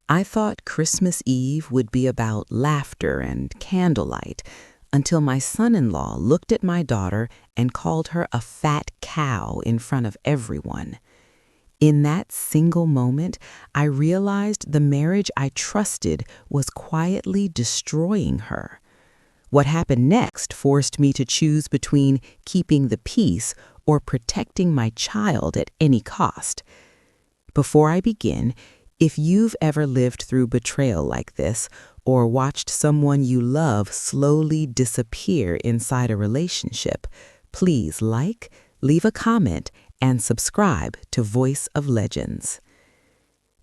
I thought Christmas Eve would be about laughter and candlelight until my son-in-law looked at my daughter and called her a fat cow in front of everyone. In that single moment, I realized the marriage I trusted was quietly destroying her. What happened next forced me to choose between keeping the peace or protecting my child at any cost. Before I begin, if you've ever lived through betrayal like this, or watched someone you love slowly disappear inside a relationship, please leave a comment, and subscribe to Voice of Legends.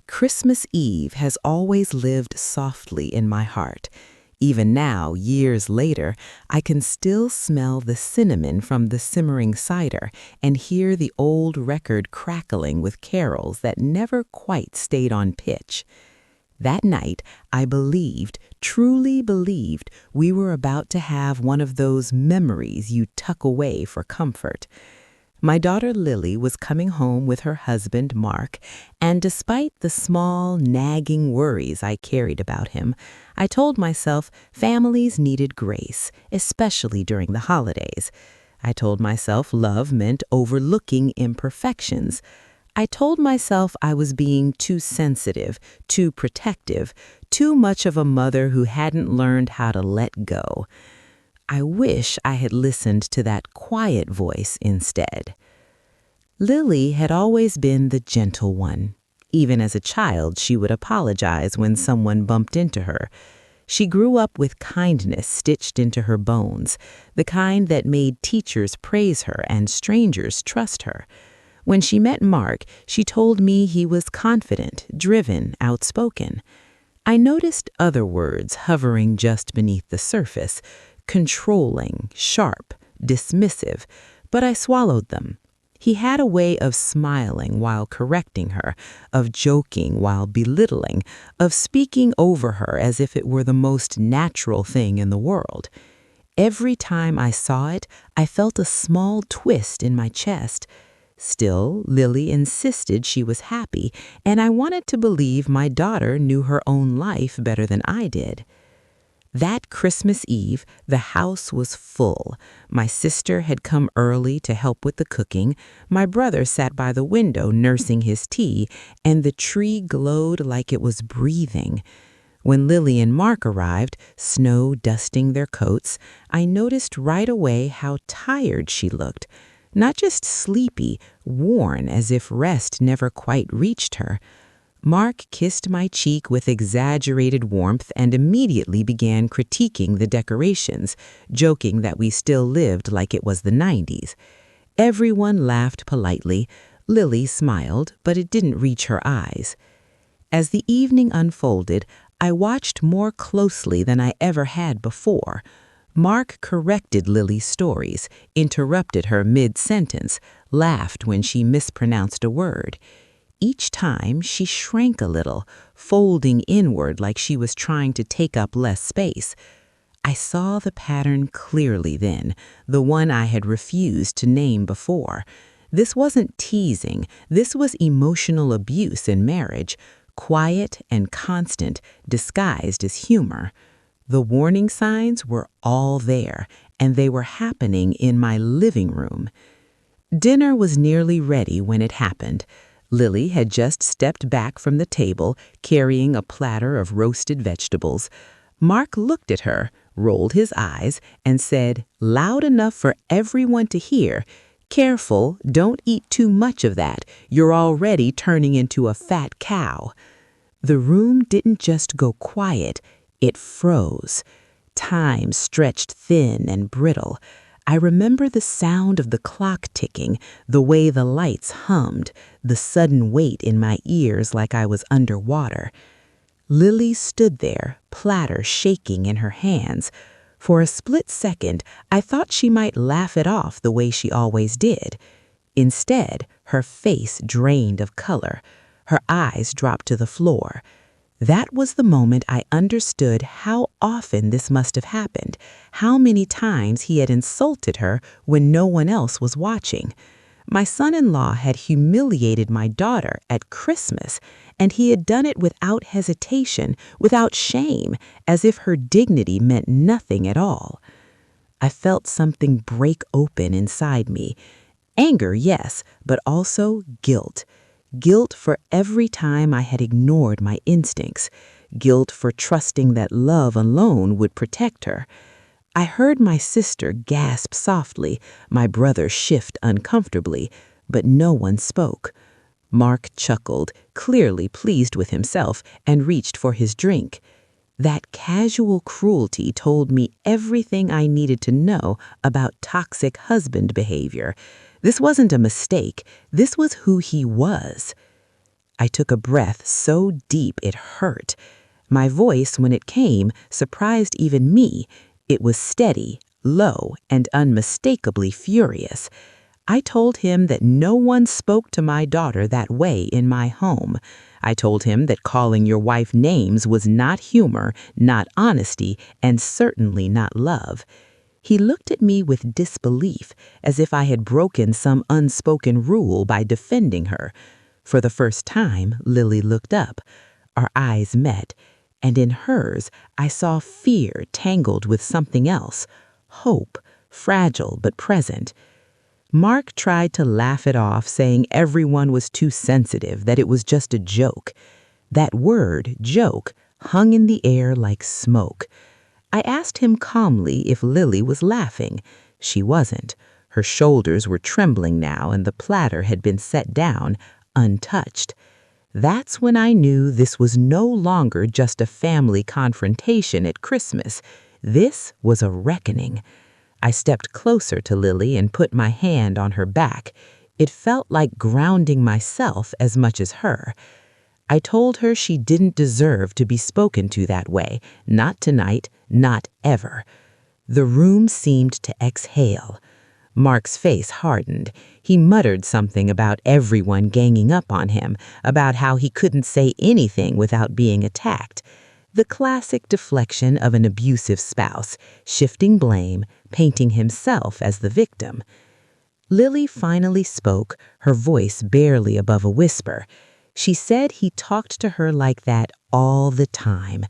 Christmas Eve has always lived softly in my heart. Even now, years later, I can still smell the cinnamon from the simmering cider and hear the old record crackling with carols that never quite stayed on pitch. That night, I truly believed, we were about to have one of those memories you tuck away for comfort. My daughter Lily was coming home with her husband, Mark, and despite the small, nagging worries I carried about him, I told myself families needed grace, especially during the holidays. I told myself love meant overlooking imperfections. I told myself I was being too sensitive, too protective, too much of a mother who hadn't learned how to let go. I wish I had listened to that quiet voice instead. Lily had always been the gentle one. Even as a child, she would apologize when someone bumped into her. She grew up with kindness stitched into her bones, the kind that made teachers praise her and strangers trust her. When she met Mark, she told me he was confident, driven, outspoken. I noticed other words hovering just beneath the surface: controlling, sharp, dismissive, but I swallowed them. He had a way of smiling while correcting her, of joking while belittling, of speaking over her as if it were the most natural thing in the world. Every time I saw it, I felt a small twist in my chest. Still, Lily insisted she was happy, and I wanted to believe my daughter knew her own life better than I did. That Christmas Eve, the house was full. My sister had come early to help with the cooking, my brother sat by the window nursing his tea, and the tree glowed like it was breathing. When Lily and Mark arrived, snow dusting their coats, I noticed right away how tired she looked. Not just sleepy, worn as if rest never quite reached her. Mark kissed my cheek with exaggerated warmth and immediately began critiquing the decorations, joking that we still lived like it was the 90s. Everyone laughed politely. Lily smiled, but it didn't reach her eyes. As the evening unfolded, I watched more closely than I ever had before. Mark corrected Lily's stories, interrupted her mid-sentence, laughed when she mispronounced a word. Each time, she shrank a little, folding inward like she was trying to take up less space. I saw the pattern clearly then, the one I had refused to name before. This wasn't teasing, this was emotional abuse in marriage, quiet and constant, disguised as humor. The warning signs were all there, and they were happening in my living room. Dinner was nearly ready when it happened. Lily had just stepped back from the table, carrying a platter of roasted vegetables. Mark looked at her, rolled his eyes, and said, loud enough for everyone to hear, "Careful, don't eat too much of that. You're already turning into a fat cow." The room didn't just go quiet, it froze. Time stretched thin and brittle. I remember the sound of the clock ticking, the way the lights hummed, the sudden weight in my ears like I was underwater. Lily stood there, platter shaking in her hands. For a split second, I thought she might laugh it off the way she always did. Instead, her face drained of color. Her eyes dropped to the floor. That was the moment I understood how often this must have happened, how many times he had insulted her when no one else was watching. My son-in-law had humiliated my daughter at Christmas, and he had done it without hesitation, without shame, as if her dignity meant nothing at all. I felt something break open inside me. Anger, yes, but also guilt. Guilt for every time I had ignored my instincts. Guilt for trusting that love alone would protect her. I heard my sister gasp softly, my brother shift uncomfortably, but no one spoke. Mark chuckled, clearly pleased with himself, and reached for his drink. That casual cruelty told me everything I needed to know about toxic husband behavior. This wasn't a mistake. This was who he was. I took a breath so deep it hurt. My voice, when it came, surprised even me. It was steady, low, and unmistakably furious. I told him that no one spoke to my daughter that way in my home. I told him that calling your wife names was not humor, not honesty, and certainly not love. He looked at me with disbelief, as if I had broken some unspoken rule by defending her. For the first time, Lily looked up. Our eyes met, and in hers I saw fear tangled with something else, hope, fragile but present. Mark tried to laugh it off, saying everyone was too sensitive, that it was just a joke. That word, joke, hung in the air like smoke. I asked him calmly if Lily was laughing. She wasn't. Her shoulders were trembling now, and the platter had been set down, untouched. That's when I knew this was no longer just a family confrontation at Christmas. This was a reckoning. I stepped closer to Lily and put my hand on her back. It felt like grounding myself as much as her. I told her she didn't deserve to be spoken to that way, not tonight, not ever. The room seemed to exhale. Mark's face hardened. He muttered something about everyone ganging up on him, about how he couldn't say anything without being attacked. The classic deflection of an abusive spouse, shifting blame, painting himself as the victim. Lily finally spoke, her voice barely above a whisper. She said he talked to her like that all the time.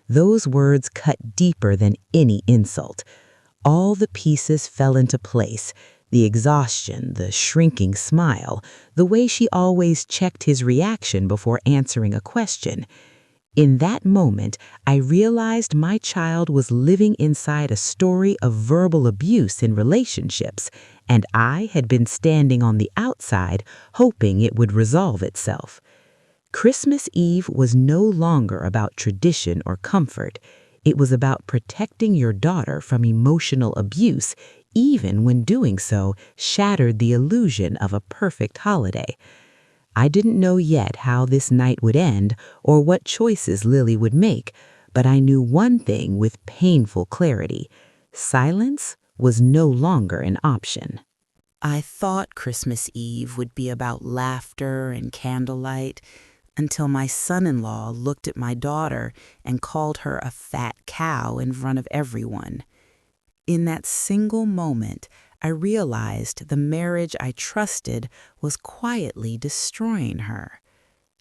Those words cut deeper than any insult. All the pieces fell into place. The exhaustion, the shrinking smile, the way she always checked his reaction before answering a question. In that moment, I realized my child was living inside a story of verbal abuse in relationships, and I had been standing on the outside, hoping it would resolve itself. Christmas Eve was no longer about tradition or comfort. It was about protecting your daughter from emotional abuse, even when doing so shattered the illusion of a perfect holiday. I didn't know yet how this night would end or what choices Lily would make, but I knew one thing with painful clarity. Silence was no longer an option. I thought Christmas Eve would be about laughter and candlelight until my son-in-law looked at my daughter and called her a fat cow in front of everyone. In that single moment, I realized the marriage I trusted was quietly destroying her.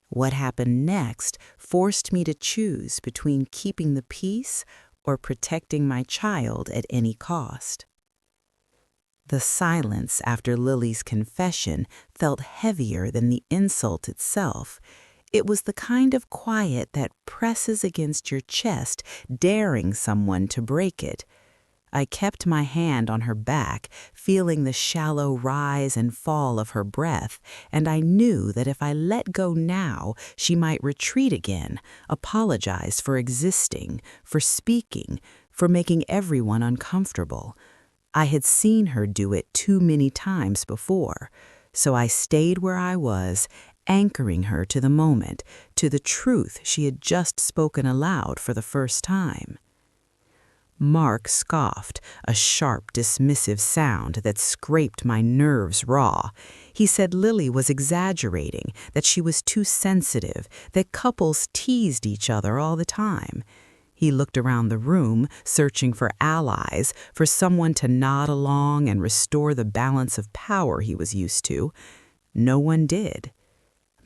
What happened next forced me to choose between keeping the peace or protecting my child at any cost. The silence after Lily's confession felt heavier than the insult itself. It was the kind of quiet that presses against your chest, daring someone to break it. I kept my hand on her back, feeling the shallow rise and fall of her breath, and I knew that if I let go now, she might retreat again, apologize for existing, for speaking, for making everyone uncomfortable. I had seen her do it too many times before, so I stayed where I was, anchoring her to the moment, to the truth she had just spoken aloud for the first time. Mark scoffed, a sharp, dismissive sound that scraped my nerves raw. He said Lily was exaggerating, that she was too sensitive, that couples teased each other all the time. He looked around the room, searching for allies, for someone to nod along and restore the balance of power he was used to. No one did.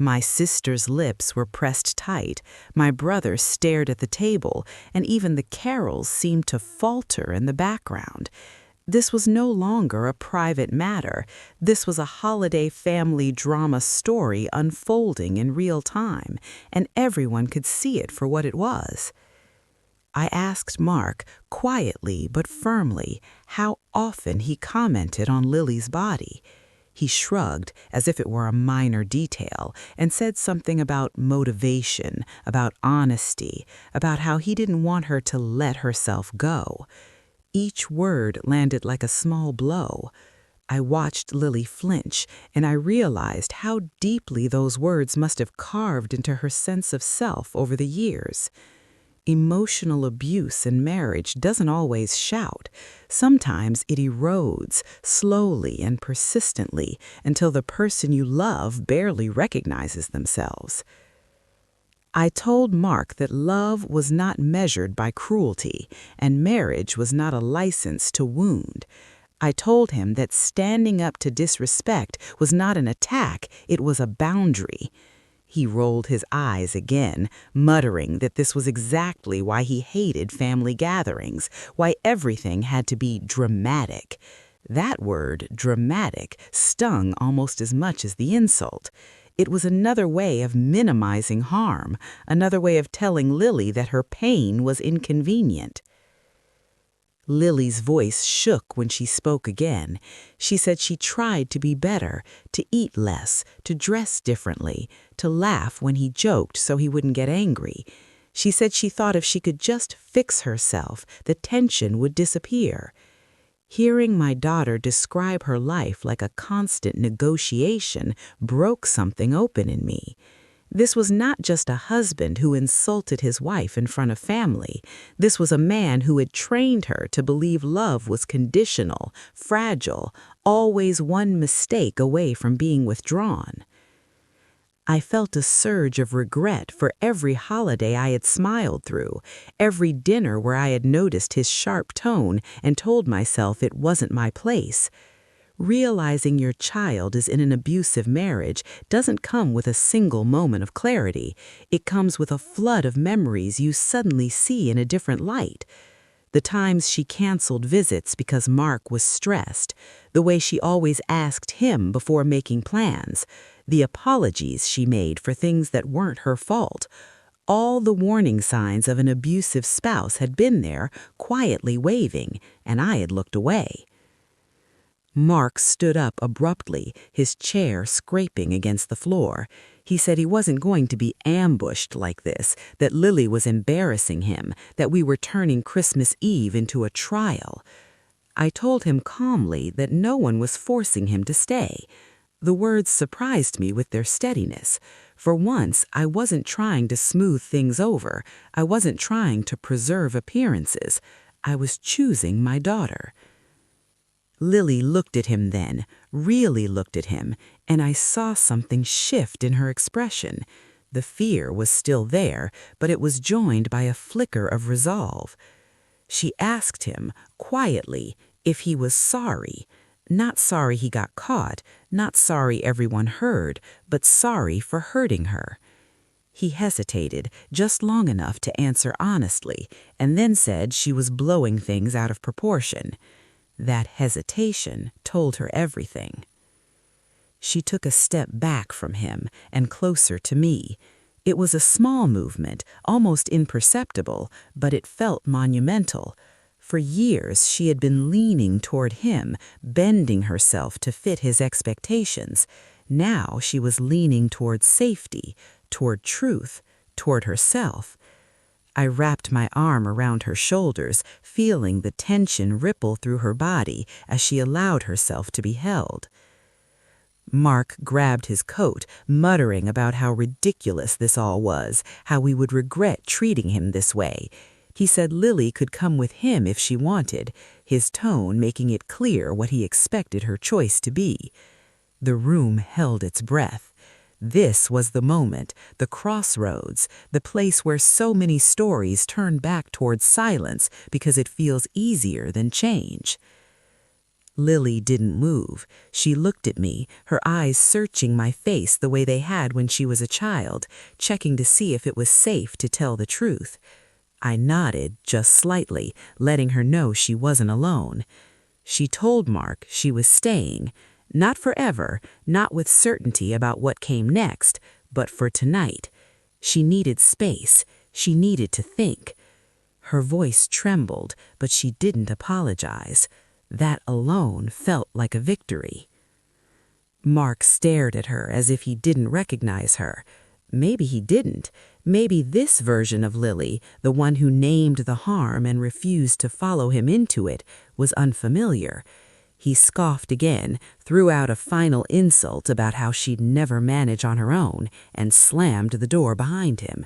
My sister's lips were pressed tight, my brother stared at the table, and even the carols seemed to falter in the background. This was no longer a private matter. This was a holiday family drama story unfolding in real time, and everyone could see it for what it was. I asked Mark, quietly but firmly, how often he commented on Lily's body. He shrugged as if it were a minor detail and said something about motivation, about honesty, about how he didn't want her to let herself go. Each word landed like a small blow. I watched Lily flinch, and I realized how deeply those words must have carved into her sense of self over the years. Emotional abuse in marriage doesn't always shout. Sometimes it erodes, slowly and persistently, until the person you love barely recognizes themselves. I told Mark that love was not measured by cruelty, and marriage was not a license to wound. I told him that standing up to disrespect was not an attack, it was a boundary. He rolled his eyes again, muttering that this was exactly why he hated family gatherings, why everything had to be dramatic. That word, dramatic, stung almost as much as the insult. It was another way of minimizing harm, another way of telling Lily that her pain was inconvenient. Lily's voice shook when she spoke again. She said she tried to be better, to eat less, to dress differently, to laugh when he joked so he wouldn't get angry. She said she thought if she could just fix herself, the tension would disappear. Hearing my daughter describe her life like a constant negotiation broke something open in me. This was not just a husband who insulted his wife in front of family. This was a man who had trained her to believe love was conditional, fragile, always one mistake away from being withdrawn. I felt a surge of regret for every holiday I had smiled through, every dinner where I had noticed his sharp tone and told myself it wasn't my place. Realizing your child is in an abusive marriage doesn't come with a single moment of clarity. It comes with a flood of memories you suddenly see in a different light. The times she canceled visits because Mark was stressed, the way she always asked him before making plans, the apologies she made for things that weren't her fault. All the warning signs of an abusive spouse had been there, quietly waving, and I had looked away. Mark stood up abruptly, his chair scraping against the floor. He said he wasn't going to be ambushed like this, that Lily was embarrassing him, that we were turning Christmas Eve into a trial. I told him calmly that no one was forcing him to stay. The words surprised me with their steadiness. For once, I wasn't trying to smooth things over. I wasn't trying to preserve appearances. I was choosing my daughter. Lily looked at him then, really looked at him, and I saw something shift in her expression. The fear was still there, but it was joined by a flicker of resolve. She asked him, quietly, if he was sorry. Not sorry he got caught, not sorry everyone heard, but sorry for hurting her. He hesitated just long enough to answer honestly, and then said she was blowing things out of proportion. That hesitation told her everything. She took a step back from him and closer to me. It was a small movement, almost imperceptible, but it felt monumental. For years she had been leaning toward him, bending herself to fit his expectations. Now she was leaning toward safety, toward truth, toward herself. I wrapped my arm around her shoulders, feeling the tension ripple through her body as she allowed herself to be held. Mark grabbed his coat, muttering about how ridiculous this all was, how we would regret treating him this way. He said Lily could come with him if she wanted, his tone making it clear what he expected her choice to be. The room held its breath. This was the moment, the crossroads, the place where so many stories turn back towards silence because it feels easier than change. Lily didn't move. She looked at me, her eyes searching my face the way they had when she was a child, checking to see if it was safe to tell the truth. I nodded, just slightly, letting her know she wasn't alone. She told Mark she was staying, not forever, not with certainty about what came next, but for tonight. She needed space. She needed to think. Her voice trembled, but she didn't apologize. That alone felt like a victory. Mark stared at her as if he didn't recognize her. Maybe he didn't. Maybe this version of Lily, the one who named the harm and refused to follow him into it, was unfamiliar. He scoffed again, threw out a final insult about how she'd never manage on her own, and slammed the door behind him.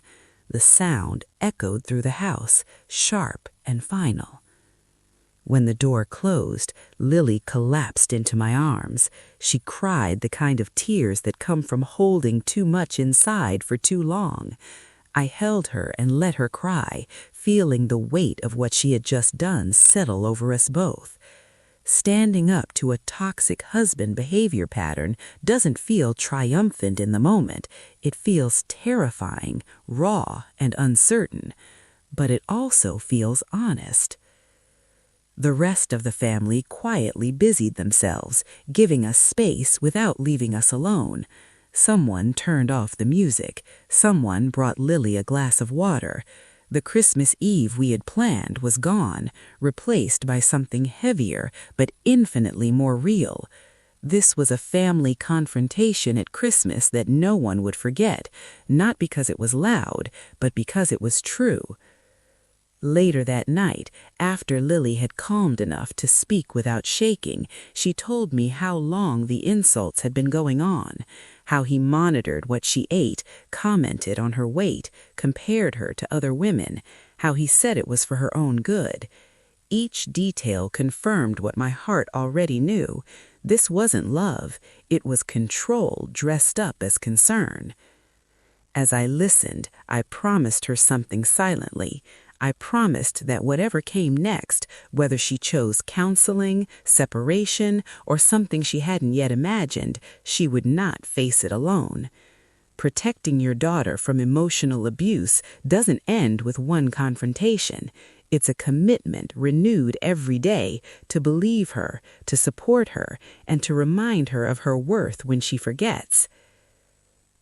The sound echoed through the house, sharp and final. When the door closed, Lily collapsed into my arms. She cried the kind of tears that come from holding too much inside for too long. I held her and let her cry, feeling the weight of what she had just done settle over us both. Standing up to a toxic husband behavior pattern doesn't feel triumphant in the moment. It feels terrifying, raw, and uncertain. But it also feels honest. The rest of the family quietly busied themselves, giving us space without leaving us alone. Someone turned off the music. Someone brought Lily a glass of water. The Christmas Eve we had planned was gone, replaced by something heavier but infinitely more real. This was a family confrontation at Christmas that no one would forget, not because it was loud, but because it was true. Later that night, after Lily had calmed enough to speak without shaking, she told me how long the insults had been going on, how he monitored what she ate, commented on her weight, compared her to other women, how he said it was for her own good. Each detail confirmed what my heart already knew. This wasn't love. It was control dressed up as concern. As I listened, I promised her something silently. I promised that whatever came next, whether she chose counseling, separation, or something she hadn't yet imagined, she would not face it alone. Protecting your daughter from emotional abuse doesn't end with one confrontation. It's a commitment renewed every day to believe her, to support her, and to remind her of her worth when she forgets.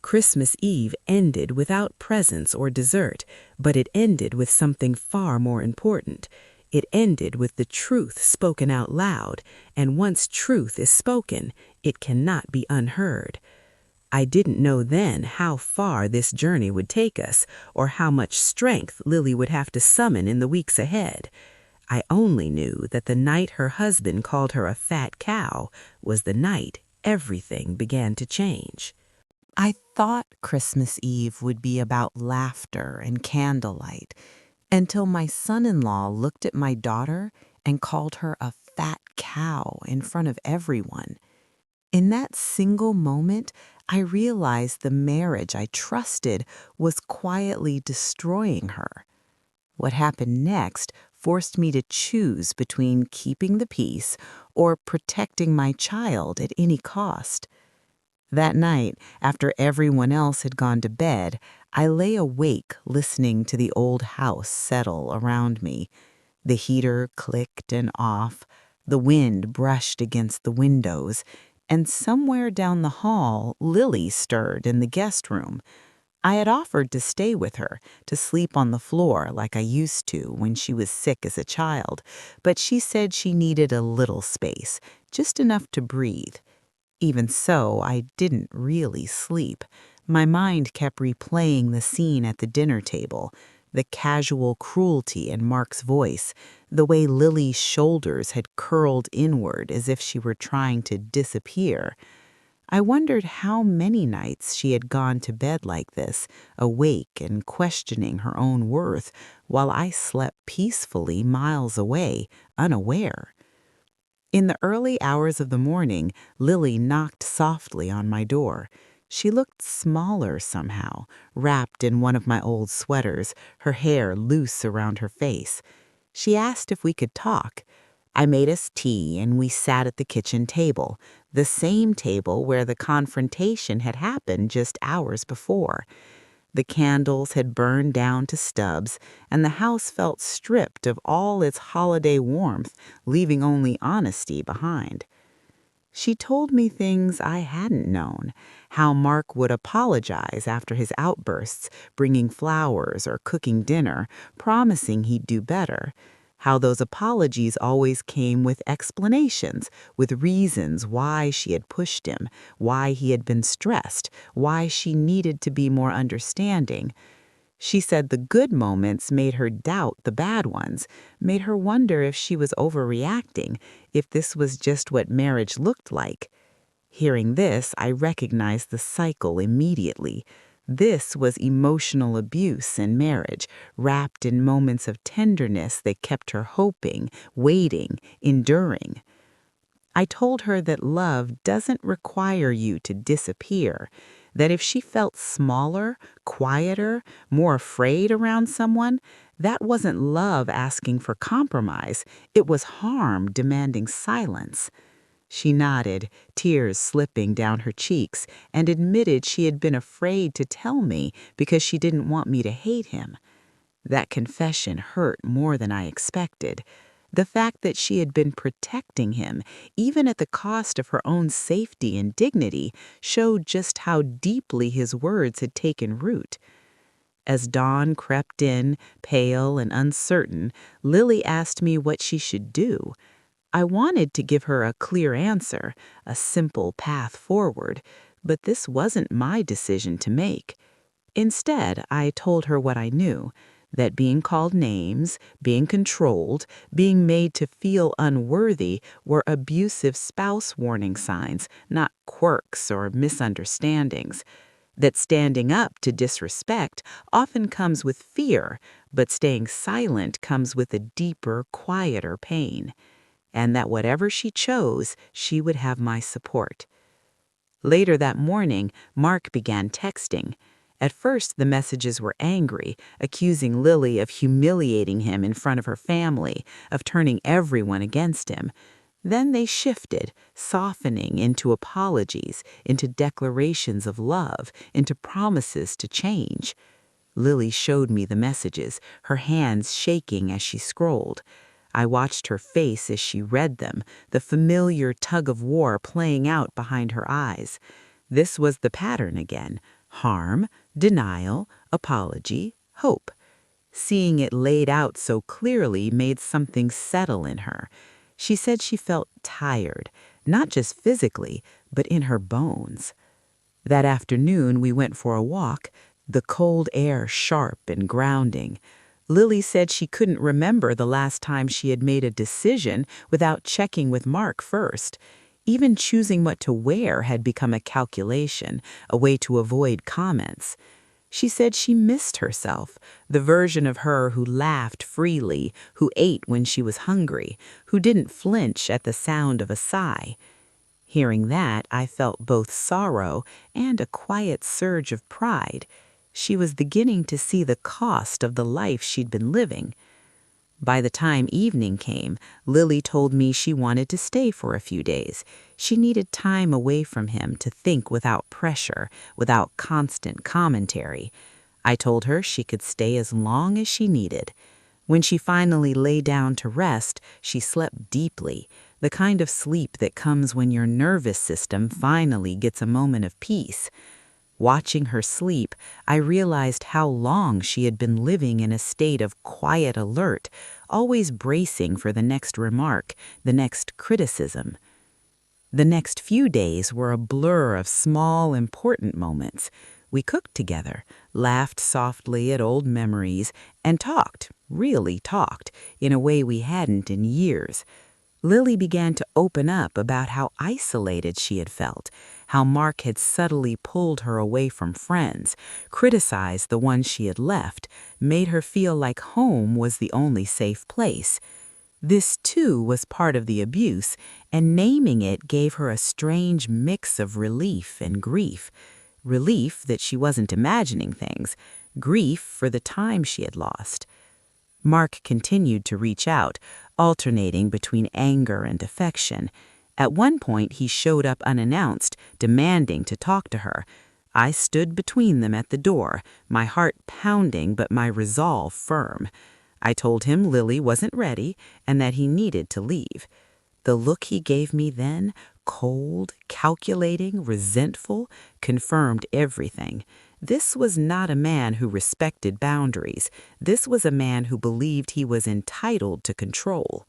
Christmas Eve ended without presents or dessert, but it ended with something far more important. It ended with the truth spoken out loud, and once truth is spoken, it cannot be unheard. I didn't know then how far this journey would take us, or how much strength Lily would have to summon in the weeks ahead. I only knew that the night her husband called her a fat cow was the night everything began to change. I thought Christmas Eve would be about laughter and candlelight until my son-in-law looked at my daughter and called her a fat cow in front of everyone. In that single moment, I realized the marriage I trusted was quietly destroying her. What happened next forced me to choose between keeping the peace or protecting my child at any cost. That night, after everyone else had gone to bed, I lay awake listening to the old house settle around me. The heater clicked and off, the wind brushed against the windows, and somewhere down the hall, Lily stirred in the guest room. I had offered to stay with her, to sleep on the floor like I used to when she was sick as a child, but she said she needed a little space, just enough to breathe. Even so, I didn't really sleep. My mind kept replaying the scene at the dinner table, the casual cruelty in Mark's voice, the way Lily's shoulders had curled inward as if she were trying to disappear. I wondered how many nights she had gone to bed like this, awake and questioning her own worth, while I slept peacefully miles away, unaware. In the early hours of the morning, Lily knocked softly on my door. She looked smaller somehow, wrapped in one of my old sweaters, her hair loose around her face. She asked if we could talk. I made us tea and we sat at the kitchen table, the same table where the confrontation had happened just hours before. The candles had burned down to stubs, and the house felt stripped of all its holiday warmth, leaving only honesty behind. She told me things I hadn't known, how Mark would apologize after his outbursts, bringing flowers or cooking dinner, promising he'd do better, how those apologies always came with explanations, with reasons why she had pushed him, why he had been stressed, why she needed to be more understanding. She said the good moments made her doubt the bad ones, made her wonder if she was overreacting, if this was just what marriage looked like. Hearing this, I recognized the cycle immediately. This was emotional abuse in marriage, wrapped in moments of tenderness that kept her hoping, waiting, enduring. I told her that love doesn't require you to disappear, that if she felt smaller, quieter, more afraid around someone, that wasn't love asking for compromise, it was harm demanding silence. She nodded, tears slipping down her cheeks, and admitted she had been afraid to tell me because she didn't want me to hate him. That confession hurt more than I expected. The fact that she had been protecting him, even at the cost of her own safety and dignity, showed just how deeply his words had taken root. As dawn crept in, pale and uncertain, Lily asked me what she should do. I wanted to give her a clear answer, a simple path forward, but this wasn't my decision to make. Instead, I told her what I knew, that being called names, being controlled, being made to feel unworthy were abusive spouse warning signs, not quirks or misunderstandings. That standing up to disrespect often comes with fear, but staying silent comes with a deeper, quieter pain. And that whatever she chose, she would have my support. Later that morning, Mark began texting. At first, the messages were angry, accusing Lily of humiliating him in front of her family, of turning everyone against him. Then they shifted, softening into apologies, into declarations of love, into promises to change. Lily showed me the messages, her hands shaking as she scrolled. I watched her face as she read them, the familiar tug of war playing out behind her eyes. This was the pattern again: harm, denial, apology, hope. Seeing it laid out so clearly made something settle in her. She said she felt tired, not just physically, but in her bones. That afternoon we went for a walk, the cold air sharp and grounding. Lily said she couldn't remember the last time she had made a decision without checking with Mark first. Even choosing what to wear had become a calculation, a way to avoid comments. She said she missed herself, the version of her who laughed freely, who ate when she was hungry, who didn't flinch at the sound of a sigh. Hearing that, I felt both sorrow and a quiet surge of pride. She was beginning to see the cost of the life she'd been living. By the time evening came, Lily told me she wanted to stay for a few days. She needed time away from him to think without pressure, without constant commentary. I told her she could stay as long as she needed. When she finally lay down to rest, she slept deeply, the kind of sleep that comes when your nervous system finally gets a moment of peace. Watching her sleep, I realized how long she had been living in a state of quiet alert, always bracing for the next remark, the next criticism. The next few days were a blur of small, important moments. We cooked together, laughed softly at old memories, and talked, really talked, in a way we hadn't in years. Lily began to open up about how isolated she had felt, how Mark had subtly pulled her away from friends, criticized the ones she had left, made her feel like home was the only safe place. This, too, was part of the abuse, and naming it gave her a strange mix of relief and grief. Relief that she wasn't imagining things, grief for the time she had lost. Mark continued to reach out, alternating between anger and affection. At one point, he showed up unannounced, demanding to talk to her. I stood between them at the door, my heart pounding but my resolve firm. I told him Lily wasn't ready and that he needed to leave. The look he gave me then, cold, calculating, resentful, confirmed everything. This was not a man who respected boundaries. This was a man who believed he was entitled to control.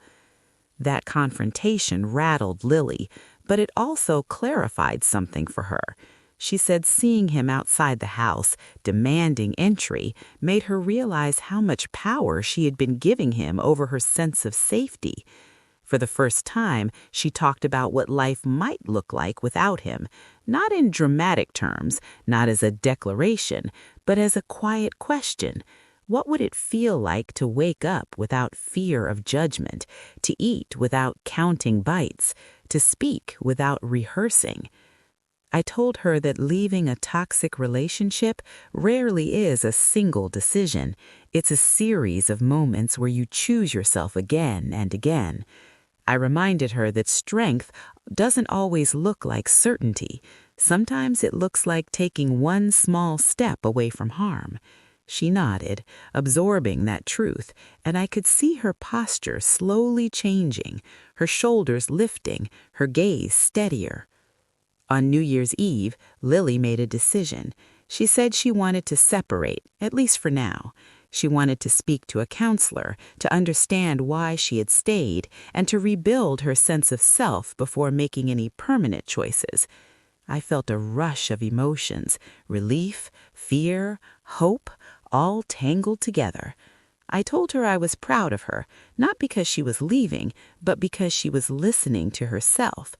That confrontation rattled Lily, but it also clarified something for her. She said seeing him outside the house, demanding entry, made her realize how much power she had been giving him over her sense of safety. For the first time, she talked about what life might look like without him, not in dramatic terms, not as a declaration, but as a quiet question. What would it feel like to wake up without fear of judgment, to eat without counting bites, to speak without rehearsing? I told her that leaving a toxic relationship rarely is a single decision. It's a series of moments where you choose yourself again and again. I reminded her that strength doesn't always look like certainty. Sometimes it looks like taking one small step away from harm. She nodded, absorbing that truth, and I could see her posture slowly changing, her shoulders lifting, her gaze steadier. On New Year's Eve, Lily made a decision. She said she wanted to separate, at least for now. She wanted to speak to a counselor, to understand why she had stayed, and to rebuild her sense of self before making any permanent choices. I felt a rush of emotions, relief, fear, hope, all tangled together. I told her I was proud of her, not because she was leaving, but because she was listening to herself.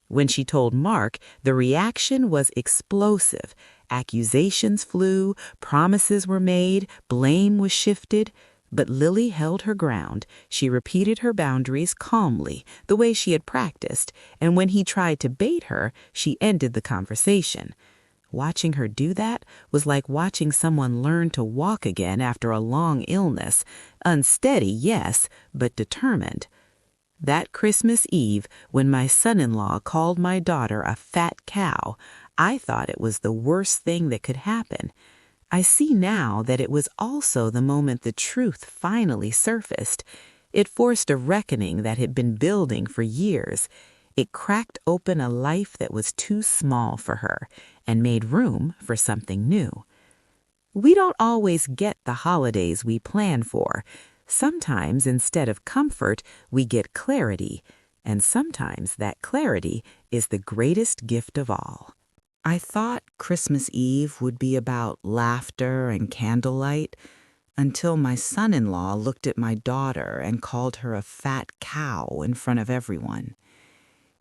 When she told Mark, the reaction was explosive. Accusations flew, promises were made, blame was shifted. But Lily held her ground. She repeated her boundaries calmly, the way she had practiced, and when he tried to bait her, she ended the conversation. Watching her do that was like watching someone learn to walk again after a long illness. Unsteady, yes, but determined. That Christmas Eve, when my son-in-law called my daughter a fat cow, I thought it was the worst thing that could happen. I see now that it was also the moment the truth finally surfaced. It forced a reckoning that had been building for years. It cracked open a life that was too small for her and made room for something new. We don't always get the holidays we plan for. Sometimes, instead of comfort, we get clarity, and sometimes that clarity is the greatest gift of all. I thought Christmas Eve would be about laughter and candlelight until my son-in-law looked at my daughter and called her a fat cow in front of everyone.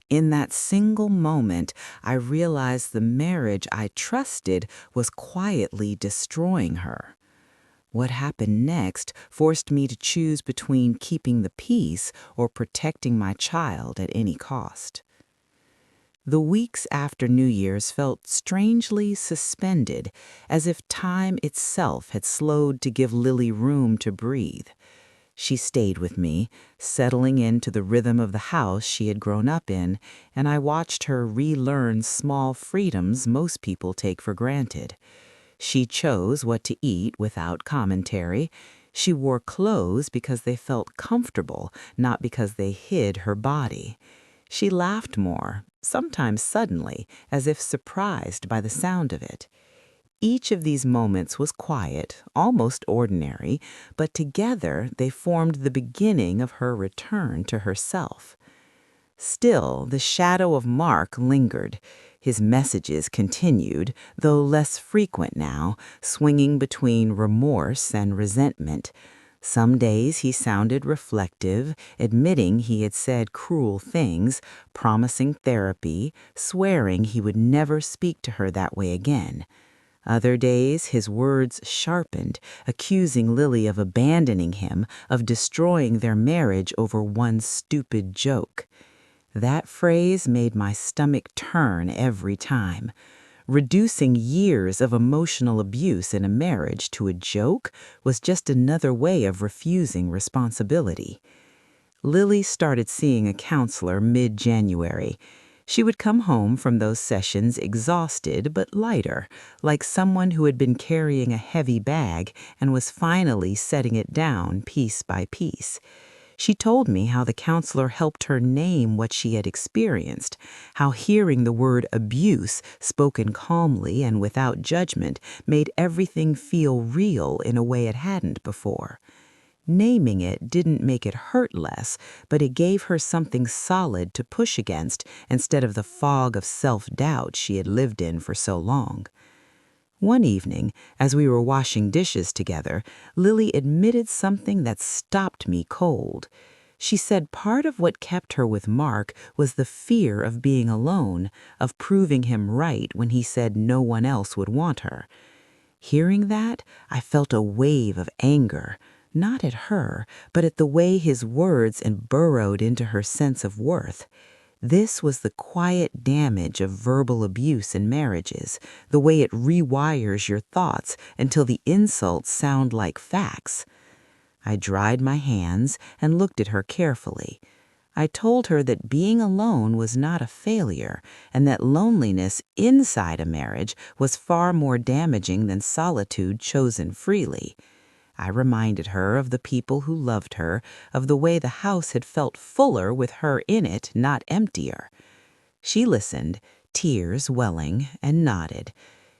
In that single moment, I realized the marriage I trusted was quietly destroying her. What happened next forced me to choose between keeping the peace or protecting my child at any cost. The weeks after New Year's felt strangely suspended, as if time itself had slowed to give Lily room to breathe. She stayed with me, settling into the rhythm of the house she had grown up in, and I watched her relearn small freedoms most people take for granted. She chose what to eat without commentary. She wore clothes because they felt comfortable, not because they hid her body. She laughed more, sometimes suddenly, as if surprised by the sound of it. Each of these moments was quiet, almost ordinary, but together they formed the beginning of her return to herself. Still, the shadow of Mark lingered. His messages continued, though less frequent now, swinging between remorse and resentment. Some days he sounded reflective, admitting he had said cruel things, promising therapy, swearing he would never speak to her that way again. Other days his words sharpened, accusing Lily of abandoning him, of destroying their marriage over one stupid joke. That phrase made my stomach turn every time. Reducing years of emotional abuse in a marriage to a joke was just another way of refusing responsibility. Lily started seeing a counselor mid-January. She would come home from those sessions exhausted but lighter, like someone who had been carrying a heavy bag and was finally setting it down piece by piece. She told me how the counselor helped her name what she had experienced, how hearing the word abuse spoken calmly and without judgment made everything feel real in a way it hadn't before. Naming it didn't make it hurt less, but it gave her something solid to push against instead of the fog of self-doubt she had lived in for so long. One evening, as we were washing dishes together, Lily admitted something that stopped me cold. She said part of what kept her with Mark was the fear of being alone, of proving him right when he said no one else would want her. Hearing that, I felt a wave of anger, not at her, but at the way his words had burrowed into her sense of worth. This was the quiet damage of verbal abuse in marriages, the way it rewires your thoughts until the insults sound like facts. I dried my hands and looked at her carefully. I told her that being alone was not a failure, and that loneliness inside a marriage was far more damaging than solitude chosen freely. I reminded her of the people who loved her, of the way the house had felt fuller with her in it, not emptier. She listened, tears welling, and nodded.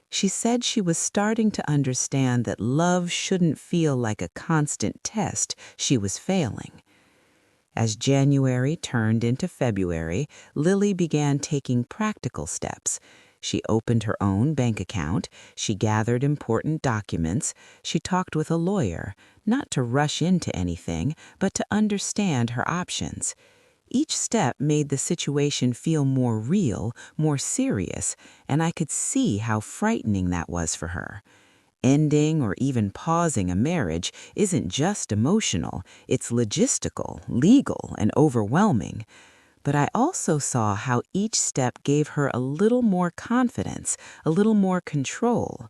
She said she was starting to understand that love shouldn't feel like a constant test she was failing. As January turned into February, Lily began taking practical steps. She opened her own bank account, she gathered important documents, she talked with a lawyer, not to rush into anything, but to understand her options. Each step made the situation feel more real, more serious, and I could see how frightening that was for her. Ending or even pausing a marriage isn't just emotional, it's logistical, legal, and overwhelming. But I also saw how each step gave her a little more confidence, a little more control.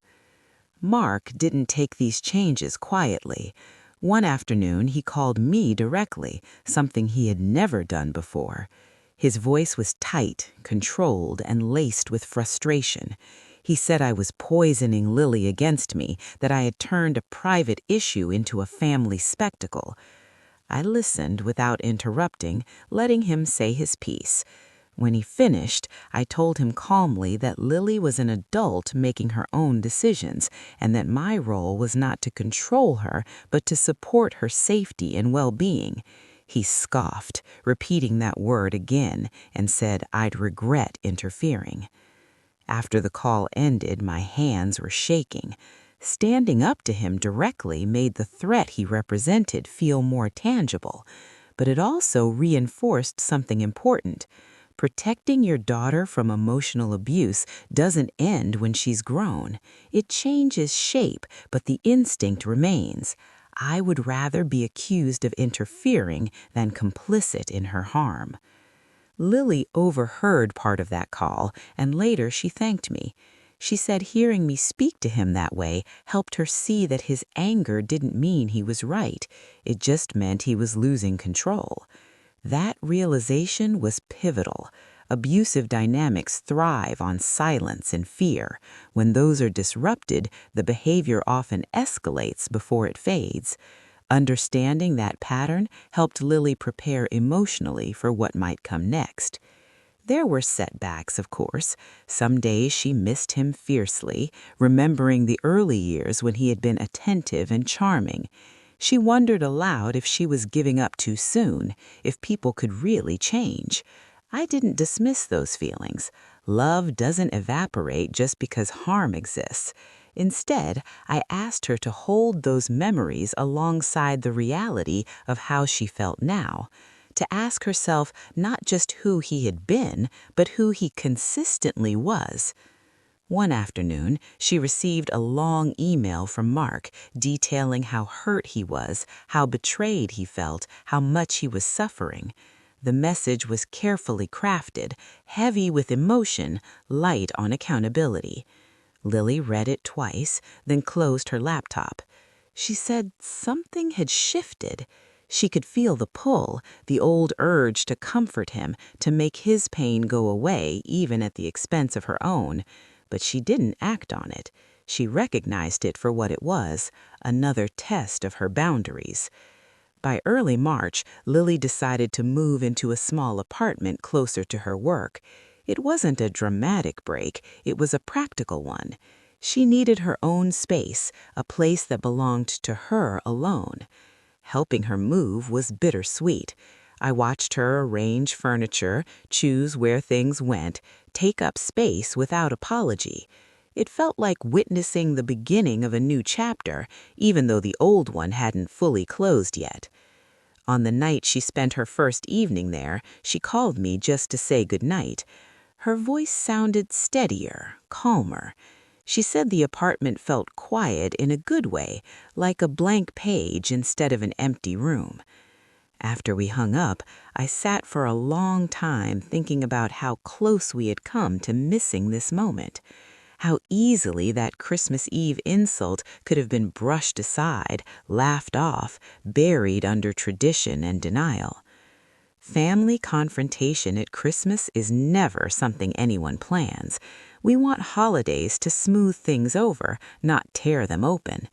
Mark didn't take these changes quietly. One afternoon, he called me directly, something he had never done before. His voice was tight, controlled, and laced with frustration. He said I was poisoning Lily against me, that I had turned a private issue into a family spectacle. I listened without interrupting, letting him say his piece. When he finished, I told him calmly that Lily was an adult making her own decisions, and that my role was not to control her, but to support her safety and well-being. He scoffed, repeating that word again, and said I'd regret interfering. After the call ended, my hands were shaking. Standing up to him directly made the threat he represented feel more tangible, but it also reinforced something important. Protecting your daughter from emotional abuse doesn't end when she's grown. It changes shape, but the instinct remains. I would rather be accused of interfering than complicit in her harm. Lily overheard part of that call, and later she thanked me. She said hearing me speak to him that way helped her see that his anger didn't mean he was right. It just meant he was losing control. That realization was pivotal. Abusive dynamics thrive on silence and fear. When those are disrupted, the behavior often escalates before it fades. Understanding that pattern helped Lily prepare emotionally for what might come next. There were setbacks, of course. Some days she missed him fiercely, remembering the early years when he had been attentive and charming. She wondered aloud if she was giving up too soon, if people could really change. I didn't dismiss those feelings. Love doesn't evaporate just because harm exists. Instead, I asked her to hold those memories alongside the reality of how she felt now, to ask herself not just who he had been, but who he consistently was. One afternoon, she received a long email from Mark detailing how hurt he was, how betrayed he felt, how much he was suffering. The message was carefully crafted, heavy with emotion, light on accountability. Lily read it twice, then closed her laptop. She said something had shifted. She could feel the pull, the old urge to comfort him, to make his pain go away even at the expense of her own, but she didn't act on it. She recognized it for what it was, another test of her boundaries. By early March, Lily decided to move into a small apartment closer to her work. It wasn't a dramatic break, it was a practical one. She needed her own space, a place that belonged to her alone. Helping her move was bittersweet. I watched her arrange furniture, choose where things went, take up space without apology. It felt like witnessing the beginning of a new chapter, even though the old one hadn't fully closed yet. On the night she spent her first evening there, she called me just to say goodnight. Her voice sounded steadier, calmer. She said the apartment felt quiet in a good way, like a blank page instead of an empty room. After we hung up, I sat for a long time thinking about how close we had come to missing this moment. How easily that Christmas Eve insult could have been brushed aside, laughed off, buried under tradition and denial. Family confrontation at Christmas is never something anyone plans. We want holidays to smooth things over, not tear them open.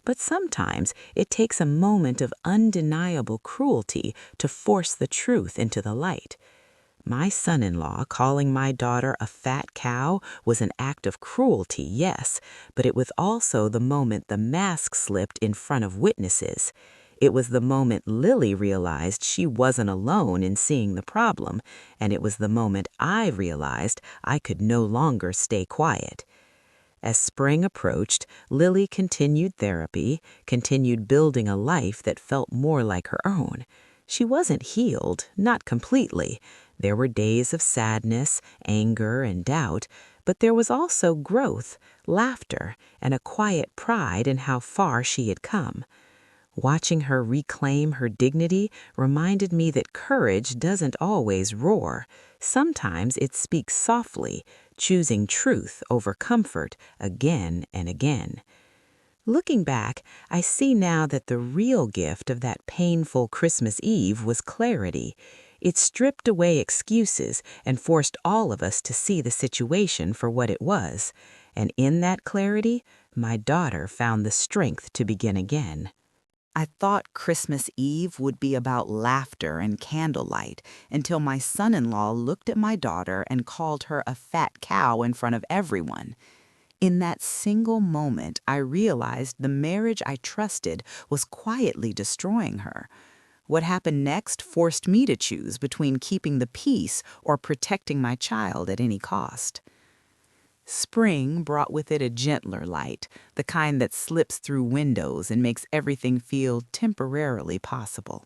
But sometimes it takes a moment of undeniable cruelty to force the truth into the light. My son-in-law calling my daughter a fat cow was an act of cruelty, yes, but it was also the moment the mask slipped in front of witnesses. It was the moment Lily realized she wasn't alone in seeing the problem, and it was the moment I realized I could no longer stay quiet. As spring approached, Lily continued therapy, continued building a life that felt more like her own. She wasn't healed, not completely. There were days of sadness, anger, and doubt, but there was also growth, laughter, and a quiet pride in how far she had come. Watching her reclaim her dignity reminded me that courage doesn't always roar. Sometimes it speaks softly, choosing truth over comfort again and again. Looking back, I see now that the real gift of that painful Christmas Eve was clarity. It stripped away excuses and forced all of us to see the situation for what it was. And in that clarity, my daughter found the strength to begin again. I thought Christmas Eve would be about laughter and candlelight until my son-in-law looked at my daughter and called her a fat cow in front of everyone. In that single moment, I realized the marriage I trusted was quietly destroying her. What happened next forced me to choose between keeping the peace or protecting my child at any cost. Spring brought with it a gentler light, the kind that slips through windows and makes everything feel temporarily possible.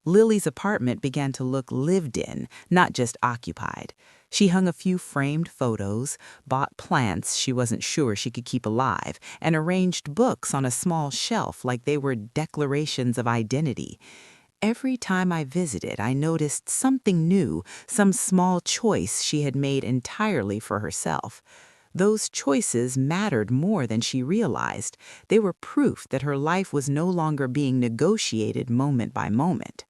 Lily's apartment began to look lived in, not just occupied. She hung a few framed photos, bought plants she wasn't sure she could keep alive, and arranged books on a small shelf like they were declarations of identity. Every time I visited, I noticed something new, some small choice she had made entirely for herself. Those choices mattered more than she realized. They were proof that her life was no longer being negotiated moment by moment.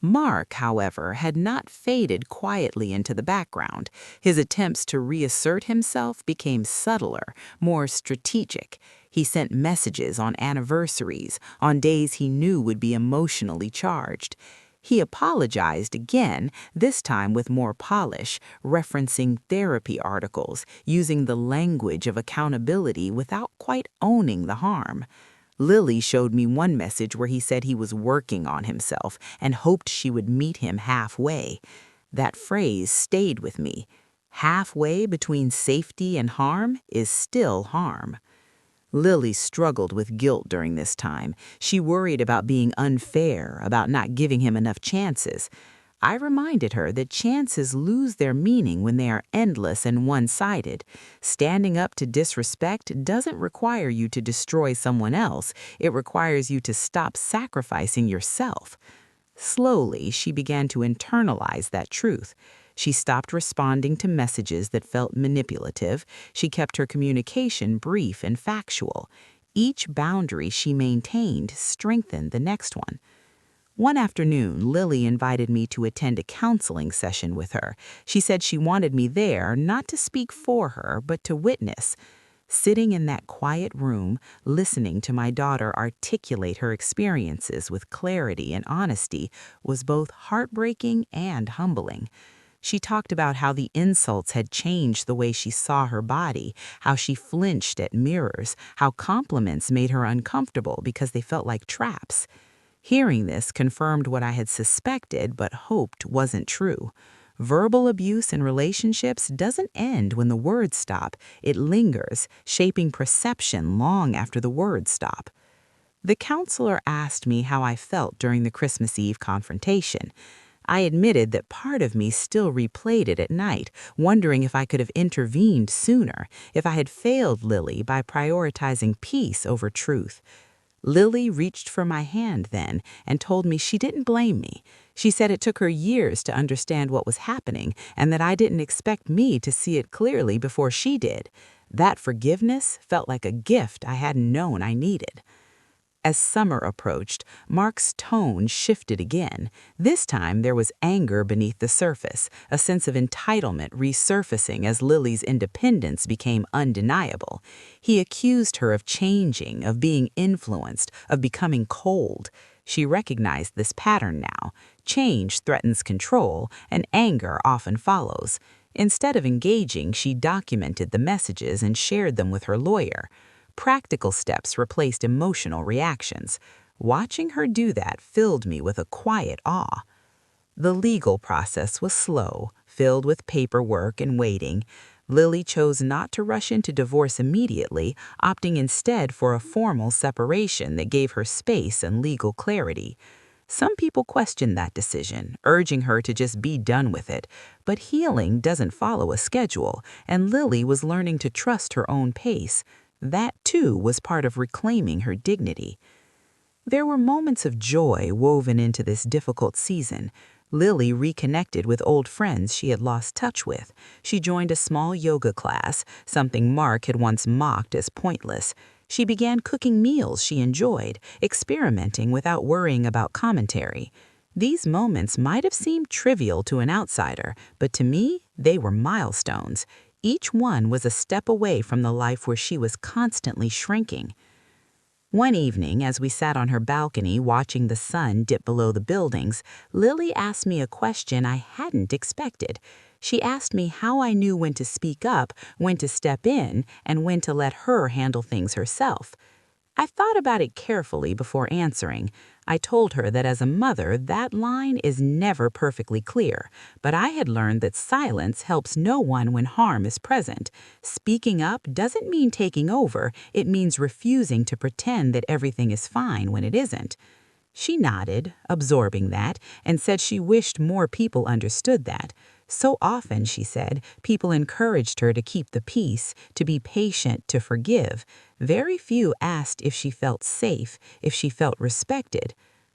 Mark, however, had not faded quietly into the background. His attempts to reassert himself became subtler, more strategic. He sent messages on anniversaries, on days he knew would be emotionally charged. He apologized again, this time with more polish, referencing therapy articles, using the language of accountability without quite owning the harm. Lily showed me one message where he said he was working on himself and hoped she would meet him halfway. That phrase stayed with me. Halfway between safety and harm is still harm. Lily struggled with guilt during this time. She worried about being unfair, about not giving him enough chances. I reminded her that chances lose their meaning when they are endless and one-sided. Standing up to disrespect doesn't require you to destroy someone else. It requires you to stop sacrificing yourself. Slowly, she began to internalize that truth. She stopped responding to messages that felt manipulative. She kept her communication brief and factual. Each boundary she maintained strengthened the next one. One afternoon, Lily invited me to attend a counseling session with her. She said she wanted me there not to speak for her, but to witness. Sitting in that quiet room, listening to my daughter articulate her experiences with clarity and honesty was both heartbreaking and humbling. She talked about how the insults had changed the way she saw her body, how she flinched at mirrors, how compliments made her uncomfortable because they felt like traps. Hearing this confirmed what I had suspected but hoped wasn't true. Verbal abuse in relationships doesn't end when the words stop. It lingers, shaping perception long after the words stop. The counselor asked me how I felt during the Christmas Eve confrontation. I admitted that part of me still replayed it at night, wondering if I could have intervened sooner, if I had failed Lily by prioritizing peace over truth. Lily reached for my hand then and told me she didn't blame me. She said it took her years to understand what was happening and that I didn't expect me to see it clearly before she did. That forgiveness felt like a gift I hadn't known I needed. As summer approached, Mark's tone shifted again. This time there was anger beneath the surface, a sense of entitlement resurfacing as Lily's independence became undeniable. He accused her of changing, of being influenced, of becoming cold. She recognized this pattern now. Change threatens control, and anger often follows. Instead of engaging, she documented the messages and shared them with her lawyer. Practical steps replaced emotional reactions. Watching her do that filled me with a quiet awe. The legal process was slow, filled with paperwork and waiting. Lily chose not to rush into divorce immediately, opting instead for a formal separation that gave her space and legal clarity. Some people questioned that decision, urging her to just be done with it. But healing doesn't follow a schedule, and Lily was learning to trust her own pace. That, too, was part of reclaiming her dignity. There were moments of joy woven into this difficult season. Lily reconnected with old friends she had lost touch with. She joined a small yoga class, something Mark had once mocked as pointless. She began cooking meals she enjoyed, experimenting without worrying about commentary. These moments might have seemed trivial to an outsider, but to me, they were milestones. Each one was a step away from the life where she was constantly shrinking. One evening, as we sat on her balcony watching the sun dip below the buildings, Lily asked me a question I hadn't expected. She asked me how I knew when to speak up, when to step in, and when to let her handle things herself. I thought about it carefully before answering. I told her that as a mother, that line is never perfectly clear, but I had learned that silence helps no one when harm is present. Speaking up doesn't mean taking over, it means refusing to pretend that everything is fine when it isn't. She nodded, absorbing that, and said she wished more people understood that. So often, she said, people encouraged her to keep the peace, to be patient, to forgive. Very few asked if she felt safe, if she felt respected.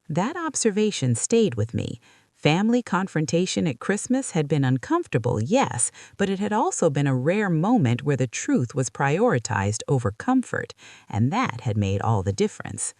That observation stayed with me. Family confrontation at Christmas had been uncomfortable, yes, but it had also been a rare moment where the truth was prioritized over comfort, and that had made all the difference.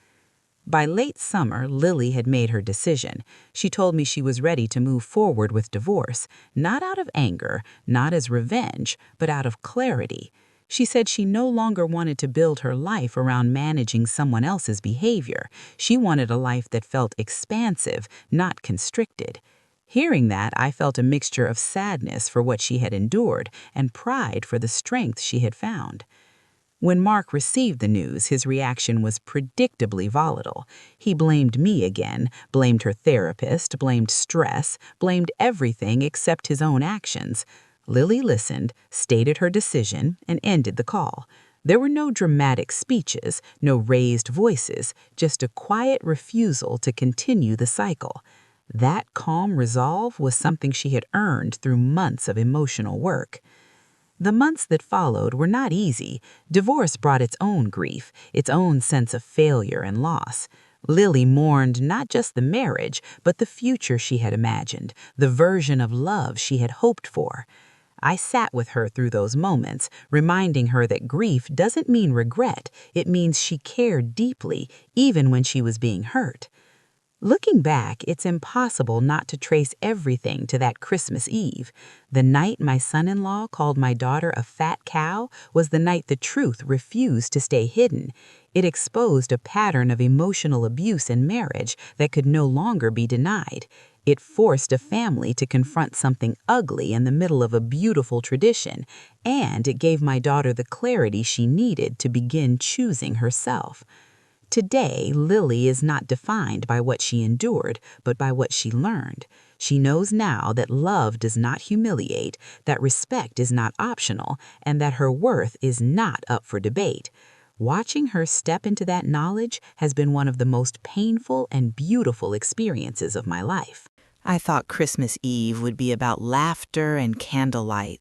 By late summer, Lily had made her decision. She told me she was ready to move forward with divorce, not out of anger, not as revenge, but out of clarity. She said she no longer wanted to build her life around managing someone else's behavior. She wanted a life that felt expansive, not constricted. Hearing that, I felt a mixture of sadness for what she had endured and pride for the strength she had found. When Mark received the news, his reaction was predictably volatile. He blamed me again, blamed her therapist, blamed stress, blamed everything except his own actions. Lily listened, stated her decision, and ended the call. There were no dramatic speeches, no raised voices, just a quiet refusal to continue the cycle. That calm resolve was something she had earned through months of emotional work. The months that followed were not easy. Divorce brought its own grief, its own sense of failure and loss. Lily mourned not just the marriage, but the future she had imagined, the version of love she had hoped for. I sat with her through those moments, reminding her that grief doesn't mean regret, it means she cared deeply, even when she was being hurt. Looking back, it's impossible not to trace everything to that Christmas Eve. The night my son-in-law called my daughter a fat cow was the night the truth refused to stay hidden. It exposed a pattern of emotional abuse in marriage that could no longer be denied. It forced a family to confront something ugly in the middle of a beautiful tradition, and it gave my daughter the clarity she needed to begin choosing herself. Today, Lily is not defined by what she endured, but by what she learned. She knows now that love does not humiliate, that respect is not optional, and that her worth is not up for debate. Watching her step into that knowledge has been one of the most painful and beautiful experiences of my life. I thought Christmas Eve would be about laughter and candlelight,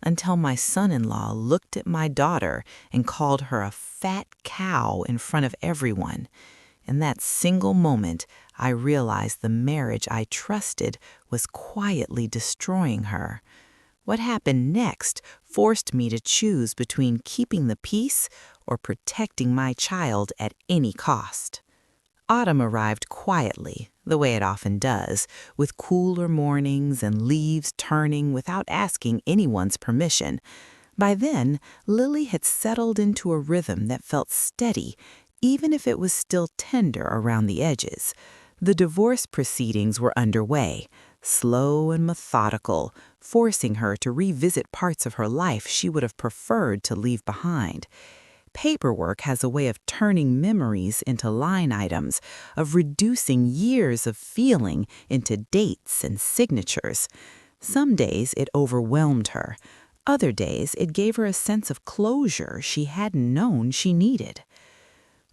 until my son-in-law looked at my daughter and called her a fat cow in front of everyone. In that single moment, I realized the marriage I trusted was quietly destroying her. What happened next forced me to choose between keeping the peace or protecting my child at any cost. Autumn arrived quietly, the way it often does, with cooler mornings and leaves turning without asking anyone's permission. By then, Lily had settled into a rhythm that felt steady, even if it was still tender around the edges. The divorce proceedings were underway, slow and methodical, forcing her to revisit parts of her life she would have preferred to leave behind. Paperwork has a way of turning memories into line items, of reducing years of feeling into dates and signatures. Some days it overwhelmed her. Other days it gave her a sense of closure she hadn't known she needed.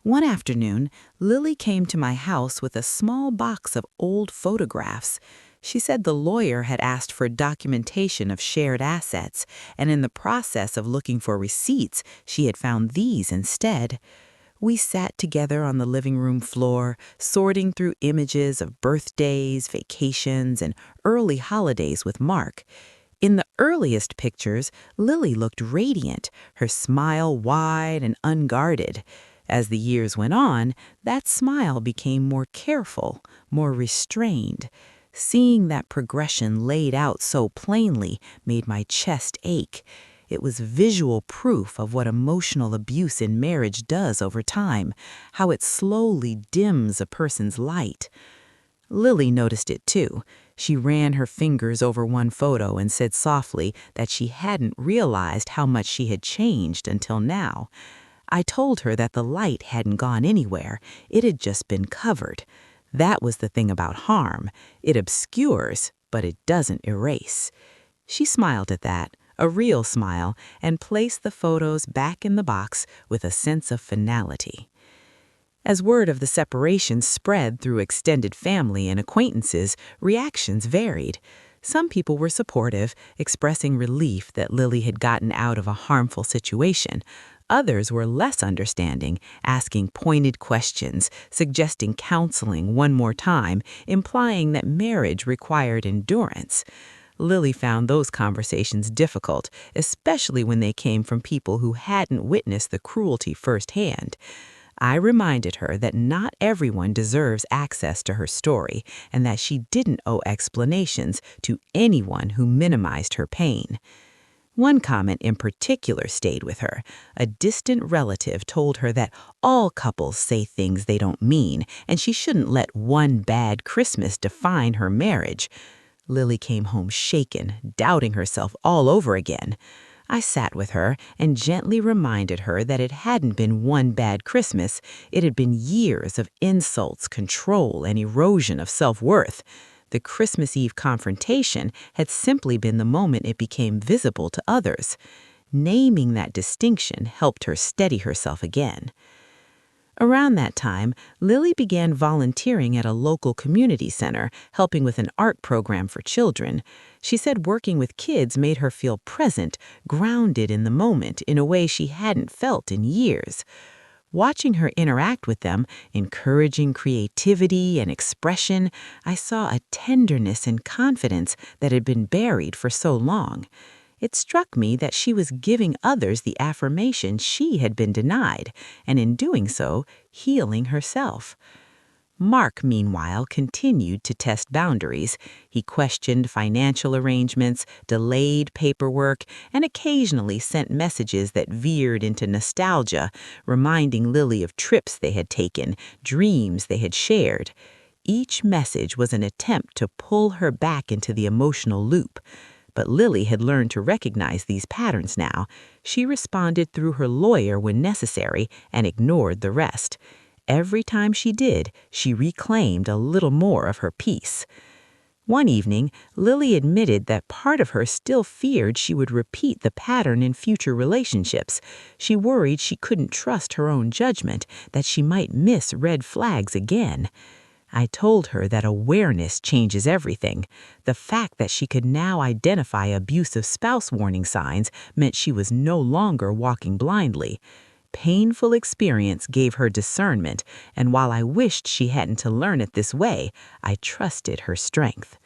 One afternoon, Lily came to my house with a small box of old photographs. She said the lawyer had asked for documentation of shared assets, and in the process of looking for receipts, she had found these instead. We sat together on the living room floor, sorting through images of birthdays, vacations, and early holidays with Mark. In the earliest pictures, Lily looked radiant, her smile wide and unguarded. As the years went on, that smile became more careful, more restrained. Seeing that progression laid out so plainly made my chest ache. It was visual proof of what emotional abuse in marriage does over time, how it slowly dims a person's light. Lily noticed it too. She ran her fingers over one photo and said softly that she hadn't realized how much she had changed until now. I told her that the light hadn't gone anywhere, it had just been covered. That was the thing about harm. It obscures, but it doesn't erase. She smiled at that, a real smile, and placed the photos back in the box with a sense of finality. As word of the separation spread through extended family and acquaintances, reactions varied. Some people were supportive, expressing relief that Lily had gotten out of a harmful situation. Others were less understanding, asking pointed questions, suggesting counseling one more time, implying that marriage required endurance. Lily found those conversations difficult, especially when they came from people who hadn't witnessed the cruelty firsthand. I reminded her that not everyone deserves access to her story and that she didn't owe explanations to anyone who minimized her pain. One comment in particular stayed with her. A distant relative told her that all couples say things they don't mean, and she shouldn't let one bad Christmas define her marriage. Lily came home shaken, doubting herself all over again. I sat with her and gently reminded her that it hadn't been one bad Christmas. It had been years of insults, control, and erosion of self-worth. The Christmas Eve confrontation had simply been the moment it became visible to others. Naming that distinction helped her steady herself again. Around that time, Lily began volunteering at a local community center, helping with an art program for children. She said working with kids made her feel present, grounded in the moment in a way she hadn't felt in years. Watching her interact with them, encouraging creativity and expression, I saw a tenderness and confidence that had been buried for so long. It struck me that she was giving others the affirmation she had been denied, and in doing so, healing herself. Mark, meanwhile, continued to test boundaries. He questioned financial arrangements, delayed paperwork, and occasionally sent messages that veered into nostalgia, reminding Lily of trips they had taken, dreams they had shared. Each message was an attempt to pull her back into the emotional loop. But Lily had learned to recognize these patterns now. She responded through her lawyer when necessary and ignored the rest. Every time she did, she reclaimed a little more of her peace. One evening, Lily admitted that part of her still feared she would repeat the pattern in future relationships. She worried she couldn't trust her own judgment, that she might miss red flags again. I told her that awareness changes everything. The fact that she could now identify abusive spouse warning signs meant she was no longer walking blindly. Painful experience gave her discernment, and while I wished she hadn't to learn it this way, I trusted her strength.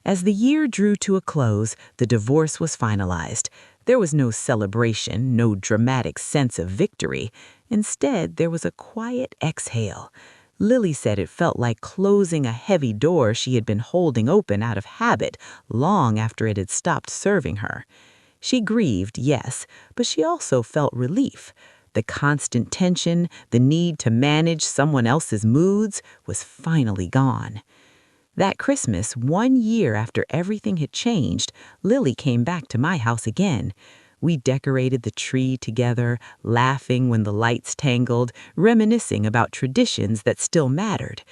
As the year drew to a close, the divorce was finalized. There was no celebration, no dramatic sense of victory. Instead, there was a quiet exhale. Lily said it felt like closing a heavy door she had been holding open out of habit long after it had stopped serving her. She grieved, yes, but she also felt relief. The constant tension, the need to manage someone else's moods, was finally gone. That Christmas, 1 year after everything had changed, Lily came back to my house again. We decorated the tree together, laughing when the lights tangled, reminiscing about traditions that still mattered.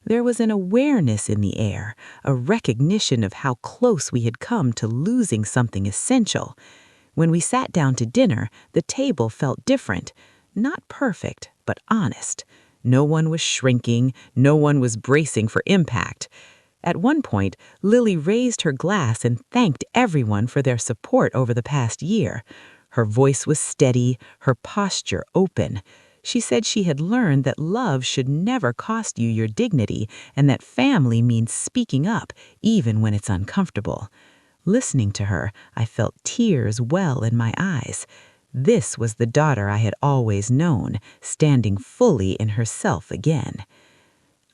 There was an awareness in the air, a recognition of how close we had come to losing something essential. When we sat down to dinner, the table felt different. Not perfect, but honest. No one was shrinking, no one was bracing for impact. At one point, Lily raised her glass and thanked everyone for their support over the past year. Her voice was steady, her posture open. She said she had learned that love should never cost you your dignity and that family means speaking up, even when it's uncomfortable. Listening to her, I felt tears well in my eyes. This was the daughter I had always known, standing fully in herself again.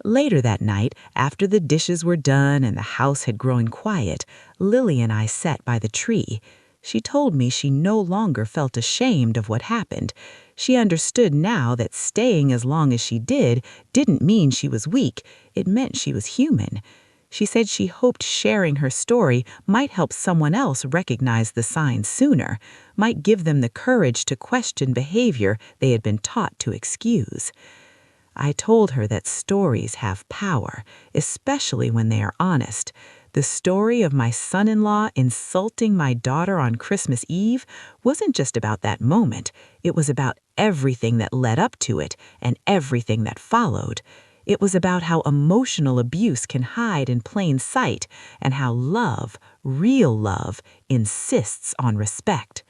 Later that night, after the dishes were done and the house had grown quiet, Lily and I sat by the tree. She told me she no longer felt ashamed of what happened. She understood now that staying as long as she didn't mean she was weak. It meant she was human. She said she hoped sharing her story might help someone else recognize the signs sooner, might give them the courage to question behavior they had been taught to excuse. I told her that stories have power, especially when they are honest. The story of my son-in-law insulting my daughter on Christmas Eve wasn't just about that moment. It was about everything that led up to it and everything that followed. It was about how emotional abuse can hide in plain sight and how love, real love, insists on respect.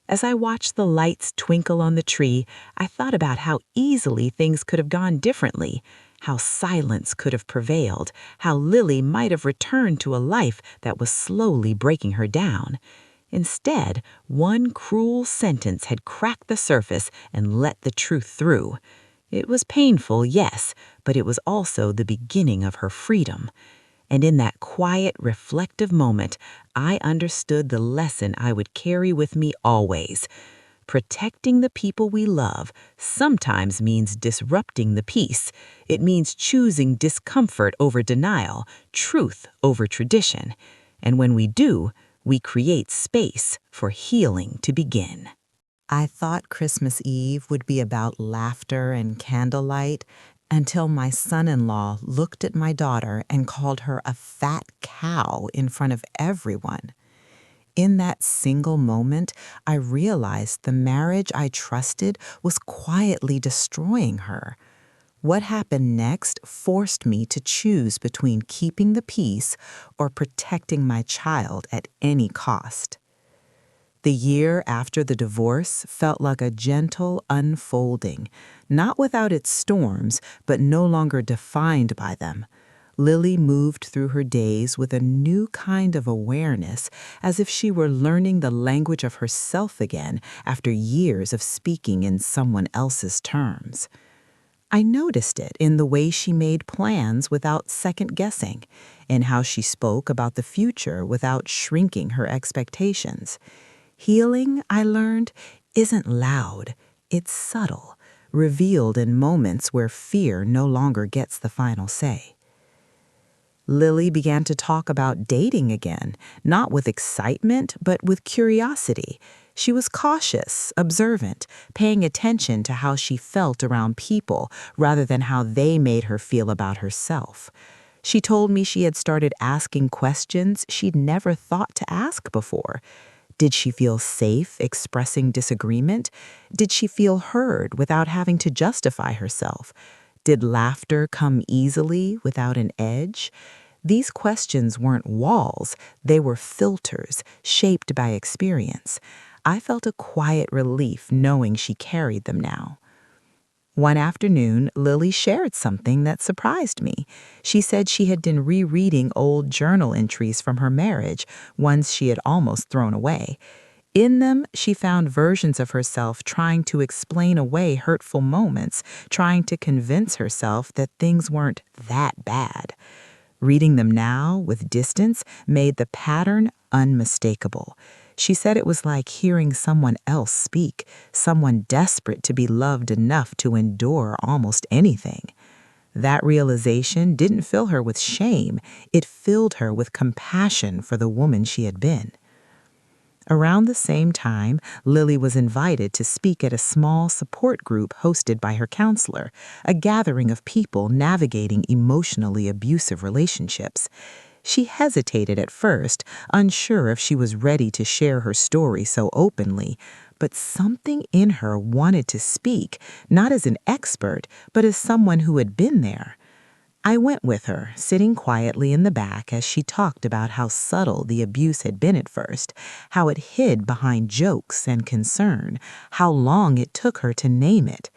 As I watched the lights twinkle on the tree, I thought about how easily things could have gone differently, how silence could have prevailed, how Lily might have returned to a life that was slowly breaking her down. Instead, one cruel sentence had cracked the surface and let the truth through. It was painful, yes, but it was also the beginning of her freedom. And in that quiet, reflective moment, I understood the lesson I would carry with me always. Protecting the people we love sometimes means disrupting the peace. It means choosing discomfort over denial, truth over tradition. And when we do, we create space for healing to begin. I thought Christmas Eve would be about laughter and candlelight until my son-in-law looked at my daughter and called her a fat cow in front of everyone. In that single moment, I realized the marriage I trusted was quietly destroying her. What happened next forced me to choose between keeping the peace or protecting my child at any cost. The year after the divorce felt like a gentle unfolding, not without its storms, but no longer defined by them. Lily moved through her days with a new kind of awareness, as if she were learning the language of herself again after years of speaking in someone else's terms. I noticed it in the way she made plans without second guessing, in how she spoke about the future without shrinking her expectations. Healing, I learned, isn't loud, it's subtle, revealed in moments where fear no longer gets the final say. Lily began to talk about dating again, not with excitement, but with curiosity. She was cautious, observant, paying attention to how she felt around people rather than how they made her feel about herself. She told me she had started asking questions she'd never thought to ask before. Did she feel safe expressing disagreement? Did she feel heard without having to justify herself? Did laughter come easily without an edge? These questions weren't walls, they were filters shaped by experience. I felt a quiet relief knowing she carried them now. One afternoon, Lily shared something that surprised me. She said she had been rereading old journal entries from her marriage, ones she had almost thrown away. In them, she found versions of herself trying to explain away hurtful moments, trying to convince herself that things weren't that bad. Reading them now, with distance, made the pattern unmistakable. She said it was like hearing someone else speak, someone desperate to be loved enough to endure almost anything. That realization didn't fill her with shame, it filled her with compassion for the woman she had been. Around the same time, Lily was invited to speak at a small support group hosted by her counselor, a gathering of people navigating emotionally abusive relationships. She hesitated at first, unsure if she was ready to share her story so openly, but something in her wanted to speak, not as an expert, but as someone who had been there. I went with her, sitting quietly in the back as she talked about how subtle the abuse had been at first, how it hid behind jokes and concern, how long it took her to name it.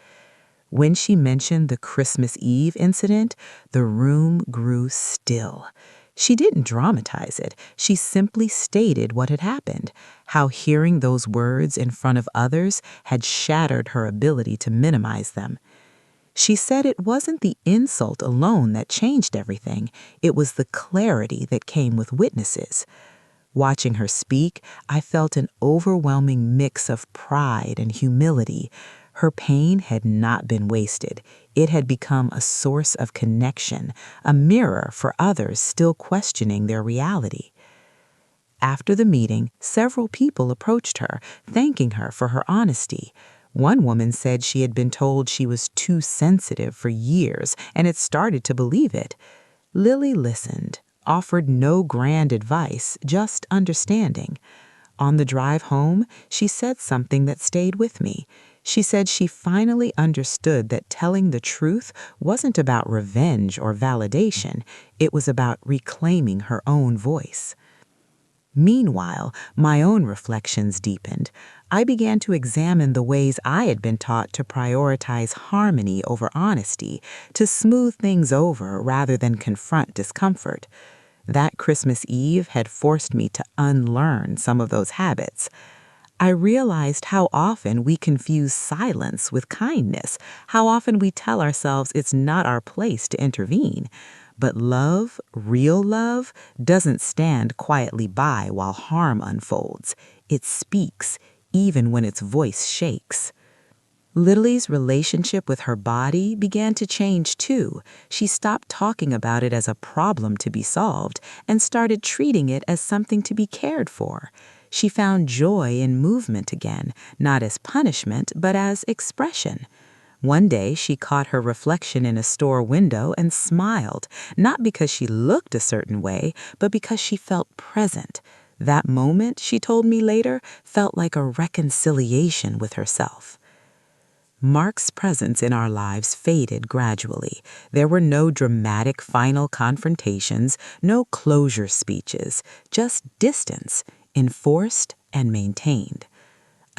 When she mentioned the Christmas Eve incident, the room grew still. She didn't dramatize it. She simply stated what had happened, how hearing those words in front of others had shattered her ability to minimize them. She said it wasn't the insult alone that changed everything, it was the clarity that came with witnesses. Watching her speak, I felt an overwhelming mix of pride and humility. Her pain had not been wasted. It had become a source of connection, a mirror for others still questioning their reality. After the meeting, several people approached her, thanking her for her honesty. One woman said she had been told she was too sensitive for years and had started to believe it. Lily listened, offered no grand advice, just understanding. On the drive home, she said something that stayed with me. She said she finally understood that telling the truth wasn't about revenge or validation, it was about reclaiming her own voice. Meanwhile, my own reflections deepened. I began to examine the ways I had been taught to prioritize harmony over honesty, to smooth things over rather than confront discomfort. That Christmas Eve had forced me to unlearn some of those habits. I realized how often we confuse silence with kindness, how often we tell ourselves it's not our place to intervene. But love, real love, doesn't stand quietly by while harm unfolds. It speaks, even when its voice shakes. Lily's relationship with her body began to change too. She stopped talking about it as a problem to be solved and started treating it as something to be cared for. She found joy in movement again, not as punishment, but as expression. One day, she caught her reflection in a store window and smiled, not because she looked a certain way, but because she felt present. That moment, she told me later, felt like a reconciliation with herself. Mark's presence in our lives faded gradually. There were no dramatic final confrontations, no closure speeches, just distance, enforced and maintained.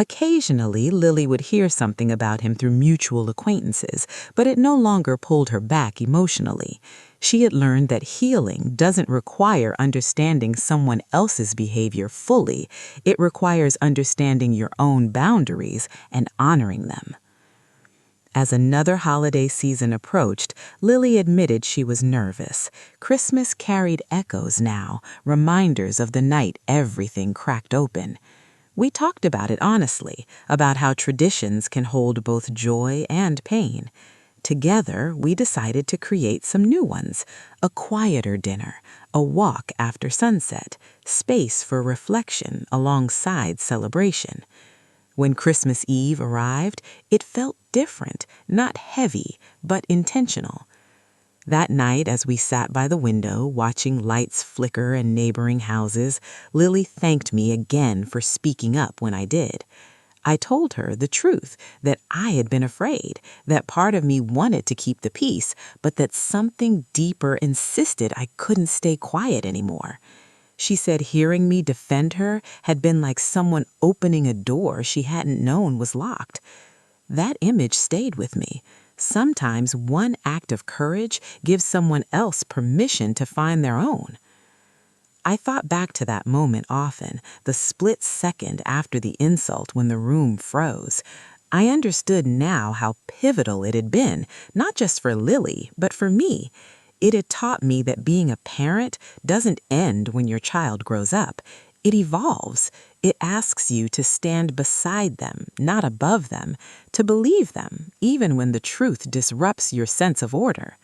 Occasionally, Lily would hear something about him through mutual acquaintances, but it no longer pulled her back emotionally. She had learned that healing doesn't require understanding someone else's behavior fully. It requires understanding your own boundaries and honoring them. As another holiday season approached, Lily admitted she was nervous. Christmas carried echoes now, reminders of the night everything cracked open. We talked about it honestly, about how traditions can hold both joy and pain. Together, we decided to create some new ones: a quieter dinner, a walk after sunset, space for reflection alongside celebration. When Christmas Eve arrived, it felt different, not heavy, but intentional. That night, as we sat by the window, watching lights flicker in neighboring houses, Lily thanked me again for speaking up when I did. I told her the truth, that I had been afraid, that part of me wanted to keep the peace, but that something deeper insisted I couldn't stay quiet anymore. She said hearing me defend her had been like someone opening a door she hadn't known was locked. That image stayed with me. Sometimes one act of courage gives someone else permission to find their own. I thought back to that moment often, the split second after the insult when the room froze. I understood now how pivotal it had been, not just for Lily, but for me. It had taught me that being a parent doesn't end when your child grows up. It evolves. It asks you to stand beside them, not above them, to believe them, even when the truth disrupts your sense of order.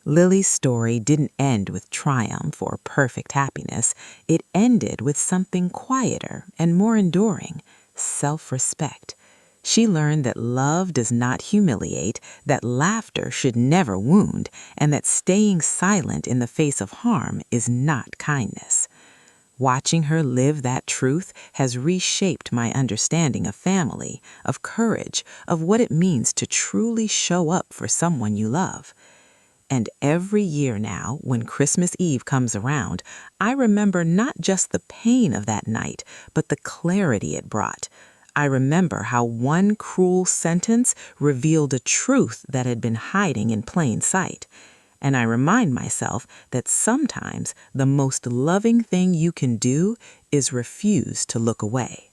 Lily's story didn't end with triumph or perfect happiness. It ended with something quieter and more enduring: self-respect. She learned that love does not humiliate, that laughter should never wound, and that staying silent in the face of harm is not kindness. Watching her live that truth has reshaped my understanding of family, of courage, of what it means to truly show up for someone you love. And every year now, when Christmas Eve comes around, I remember not just the pain of that night, but the clarity it brought. I remember how one cruel sentence revealed a truth that had been hiding in plain sight. And I remind myself that sometimes the most loving thing you can do is refuse to look away.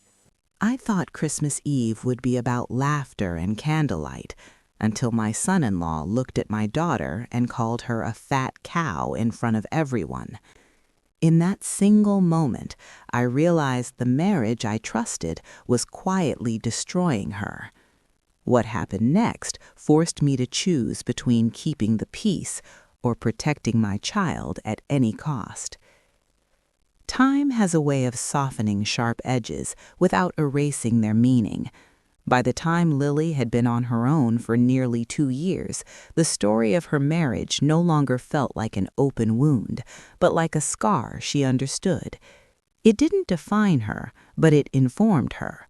I thought Christmas Eve would be about laughter and candlelight, until my son-in-law looked at my daughter and called her a fat cow in front of everyone. In that single moment, I realized the marriage I trusted was quietly destroying her. What happened next forced me to choose between keeping the peace or protecting my child at any cost. Time has a way of softening sharp edges without erasing their meaning. By the time Lily had been on her own for nearly 2 years, the story of her marriage no longer felt like an open wound, but like a scar she understood. It didn't define her, but it informed her.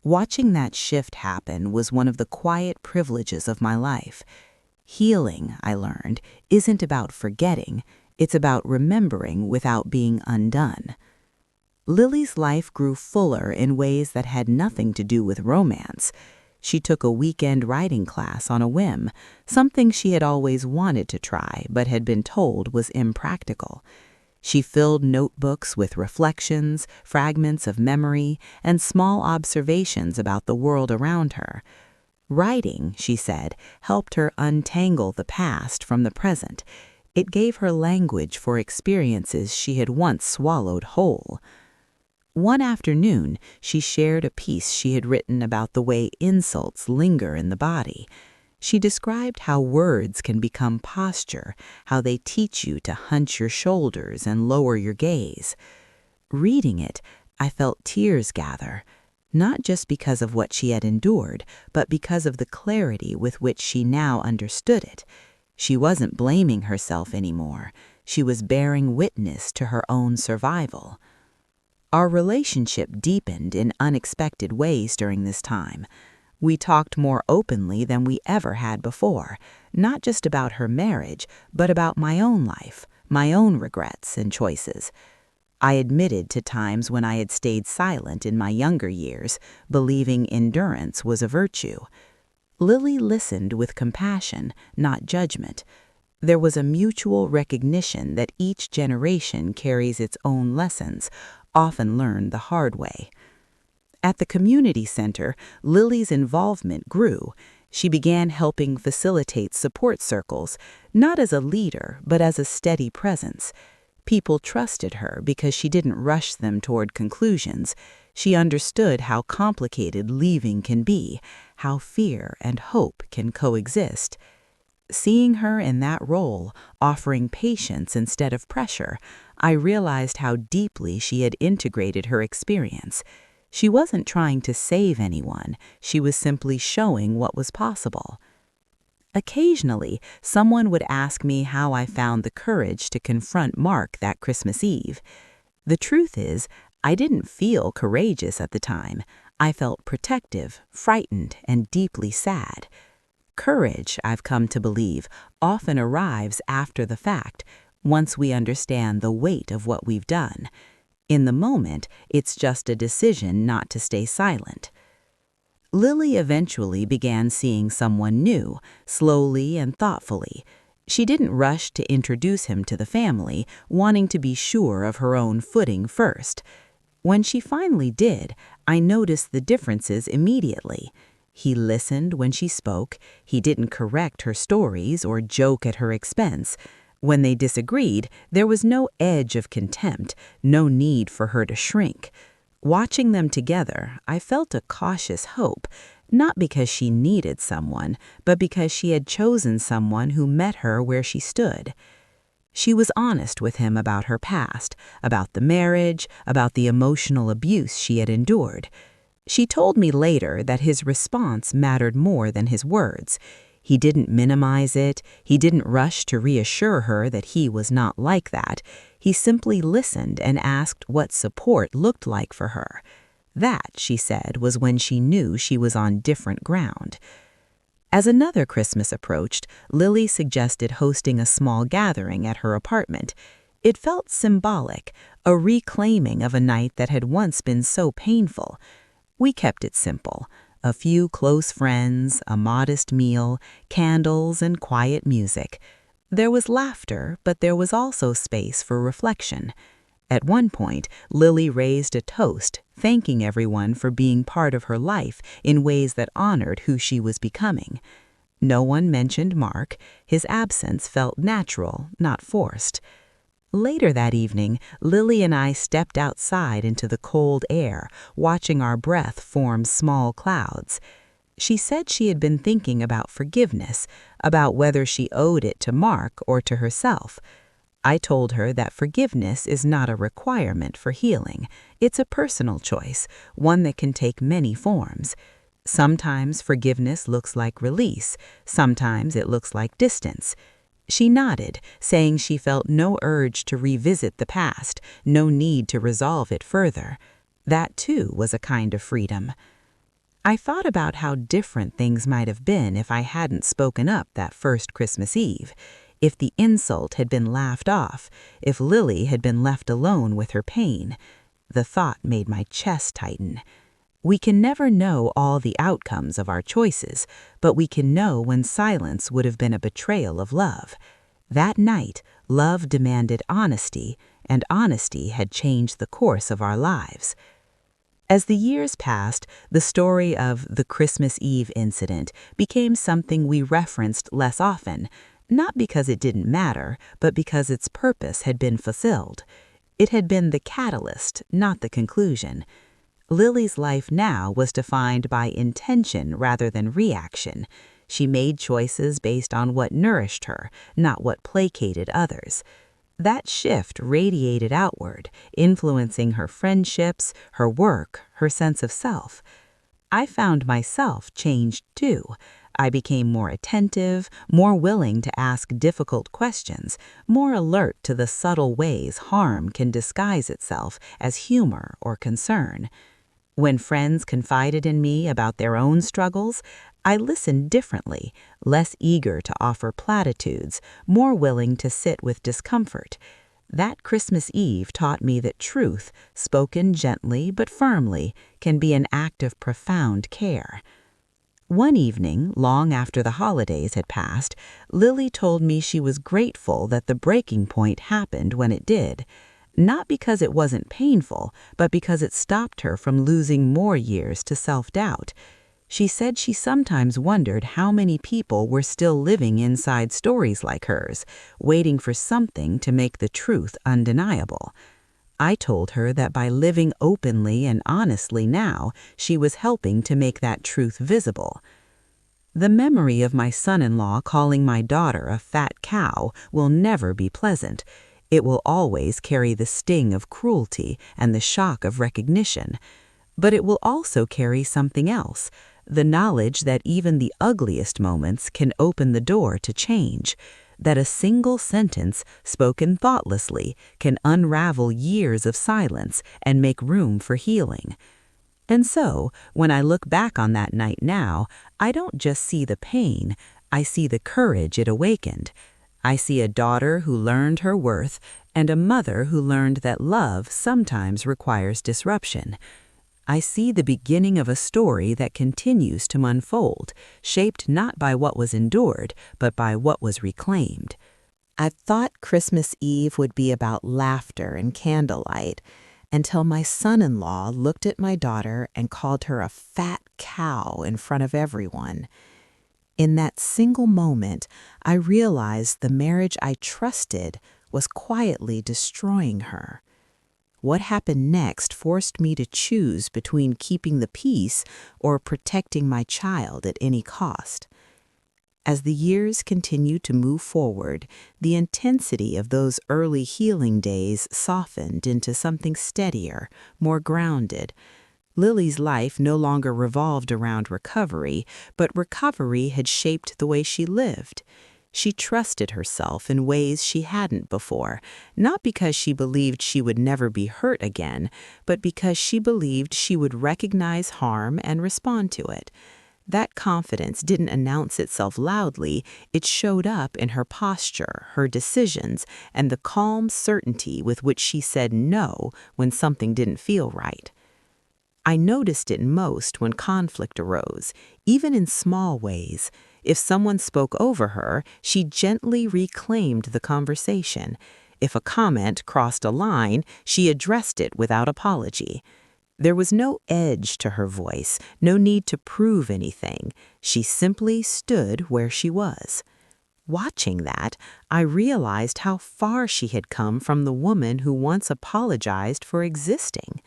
Watching that shift happen was one of the quiet privileges of my life. Healing, I learned, isn't about forgetting, it's about remembering without being undone. Lily's life grew fuller in ways that had nothing to do with romance. She took a weekend writing class on a whim, something she had always wanted to try but had been told was impractical. She filled notebooks with reflections, fragments of memory, and small observations about the world around her. Writing, she said, helped her untangle the past from the present. It gave her language for experiences she had once swallowed whole. One afternoon, she shared a piece she had written about the way insults linger in the body. She described how words can become posture, how they teach you to hunch your shoulders and lower your gaze. Reading it, I felt tears gather, not just because of what she had endured, but because of the clarity with which she now understood it. She wasn't blaming herself anymore. She was bearing witness to her own survival. Our relationship deepened in unexpected ways during this time. We talked more openly than we ever had before, not just about her marriage, but about my own life, my own regrets and choices. I admitted to times when I had stayed silent in my younger years, believing endurance was a virtue. Lily listened with compassion, not judgment. There was a mutual recognition that each generation carries its own lessons, often learned the hard way. At the community center, Lily's involvement grew. She began helping facilitate support circles, not as a leader, but as a steady presence. People trusted her because she didn't rush them toward conclusions. She understood how complicated leaving can be, how fear and hope can coexist. Seeing her in that role, offering patience instead of pressure, I realized how deeply she had integrated her experience. She wasn't trying to save anyone, she was simply showing what was possible. Occasionally, someone would ask me how I found the courage to confront Mark that Christmas Eve. The truth is, I didn't feel courageous at the time. I felt protective, frightened, and deeply sad. Courage, I've come to believe, often arrives after the fact, once we understand the weight of what we've done. In the moment, it's just a decision not to stay silent. Lily eventually began seeing someone new, slowly and thoughtfully. She didn't rush to introduce him to the family, wanting to be sure of her own footing first. When she finally did, I noticed the differences immediately. He listened when she spoke, he didn't correct her stories or joke at her expense. When they disagreed, there was no edge of contempt, no need for her to shrink. Watching them together, I felt a cautious hope, not because she needed someone, but because she had chosen someone who met her where she stood. She was honest with him about her past, about the marriage, about the emotional abuse she had endured. She told me later that his response mattered more than his words. He didn't minimize it, he didn't rush to reassure her that he was not like that. He simply listened and asked what support looked like for her. That, she said, was when she knew she was on different ground. As another Christmas approached, Lily suggested hosting a small gathering at her apartment. It felt symbolic, a reclaiming of a night that had once been so painful. We kept it simple. A few close friends, a modest meal, candles, and quiet music. There was laughter, but there was also space for reflection. At one point, Lily raised a toast, thanking everyone for being part of her life in ways that honored who she was becoming. No one mentioned Mark. His absence felt natural, not forced. Later that evening, Lily and I stepped outside into the cold air, watching our breath form small clouds. She said she had been thinking about forgiveness, about whether she owed it to Mark or to herself. I told her that forgiveness is not a requirement for healing. It's a personal choice, one that can take many forms. Sometimes forgiveness looks like release, sometimes it looks like distance. She nodded, saying she felt no urge to revisit the past, no need to resolve it further. That, too, was a kind of freedom. I thought about how different things might have been if I hadn't spoken up that first Christmas Eve, if the insult had been laughed off, if Lily had been left alone with her pain. The thought made my chest tighten. We can never know all the outcomes of our choices, but we can know when silence would have been a betrayal of love. That night, love demanded honesty, and honesty had changed the course of our lives. As the years passed, the story of the Christmas Eve incident became something we referenced less often, not because it didn't matter, but because its purpose had been fulfilled. It had been the catalyst, not the conclusion. Lily's life now was defined by intention rather than reaction. She made choices based on what nourished her, not what placated others. That shift radiated outward, influencing her friendships, her work, her sense of self. I found myself changed too. I became more attentive, more willing to ask difficult questions, more alert to the subtle ways harm can disguise itself as humor or concern. When friends confided in me about their own struggles, I listened differently, less eager to offer platitudes, more willing to sit with discomfort. That Christmas Eve taught me that truth, spoken gently but firmly, can be an act of profound care. One evening, long after the holidays had passed, Lily told me she was grateful that the breaking point happened when it did. Not because it wasn't painful, but because it stopped her from losing more years to self-doubt. She said she sometimes wondered how many people were still living inside stories like hers, waiting for something to make the truth undeniable. I told her that by living openly and honestly now, she was helping to make that truth visible. The memory of my son-in-law calling my daughter a fat cow will never be pleasant. It will always carry the sting of cruelty and the shock of recognition. But it will also carry something else, the knowledge that even the ugliest moments can open the door to change, that a single sentence spoken thoughtlessly can unravel years of silence and make room for healing. And so, when I look back on that night now, I don't just see the pain, I see the courage it awakened. I see a daughter who learned her worth and a mother who learned that love sometimes requires disruption. I see the beginning of a story that continues to unfold, shaped not by what was endured, but by what was reclaimed. I thought Christmas Eve would be about laughter and candlelight, until my son-in-law looked at my daughter and called her a fat cow in front of everyone. In that single moment, I realized the marriage I trusted was quietly destroying her. What happened next forced me to choose between keeping the peace or protecting my child at any cost. As the years continued to move forward, the intensity of those early healing days softened into something steadier, more grounded. Lily's life no longer revolved around recovery, but recovery had shaped the way she lived. She trusted herself in ways she hadn't before, not because she believed she would never be hurt again, but because she believed she would recognize harm and respond to it. That confidence didn't announce itself loudly, it showed up in her posture, her decisions, and the calm certainty with which she said no when something didn't feel right. I noticed it most when conflict arose, even in small ways. If someone spoke over her, she gently reclaimed the conversation. If a comment crossed a line, she addressed it without apology. There was no edge to her voice, no need to prove anything. She simply stood where she was. Watching that, I realized how far she had come from the woman who once apologized for existing.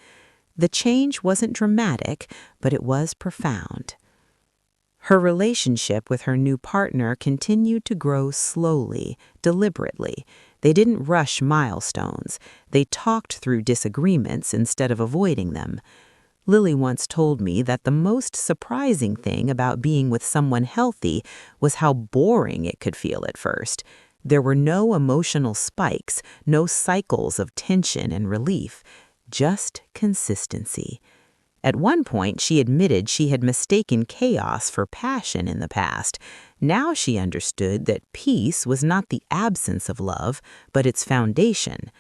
The change wasn't dramatic, but it was profound. Her relationship with her new partner continued to grow slowly, deliberately. They didn't rush milestones. They talked through disagreements instead of avoiding them. Lily once told me that the most surprising thing about being with someone healthy was how boring it could feel at first. There were no emotional spikes, no cycles of tension and relief, just consistency. At one point, she admitted she had mistaken chaos for passion in the past. Now she understood that peace was not the absence of love, but its foundation.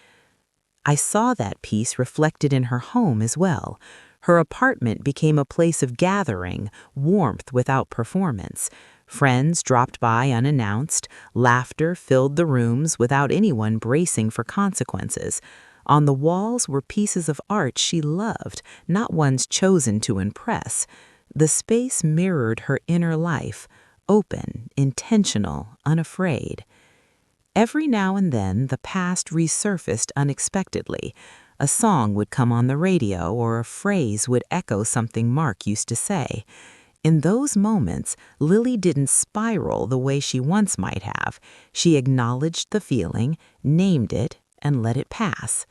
I saw that peace reflected in her home as well. Her apartment became a place of gathering, warmth without performance. Friends dropped by unannounced. Laughter filled the rooms without anyone bracing for consequences. On the walls were pieces of art she loved, not ones chosen to impress. The space mirrored her inner life, open, intentional, unafraid. Every now and then, the past resurfaced unexpectedly. A song would come on the radio or a phrase would echo something Mark used to say. In those moments, Lily didn't spiral the way she once might have. She acknowledged the feeling, named it, and let it pass.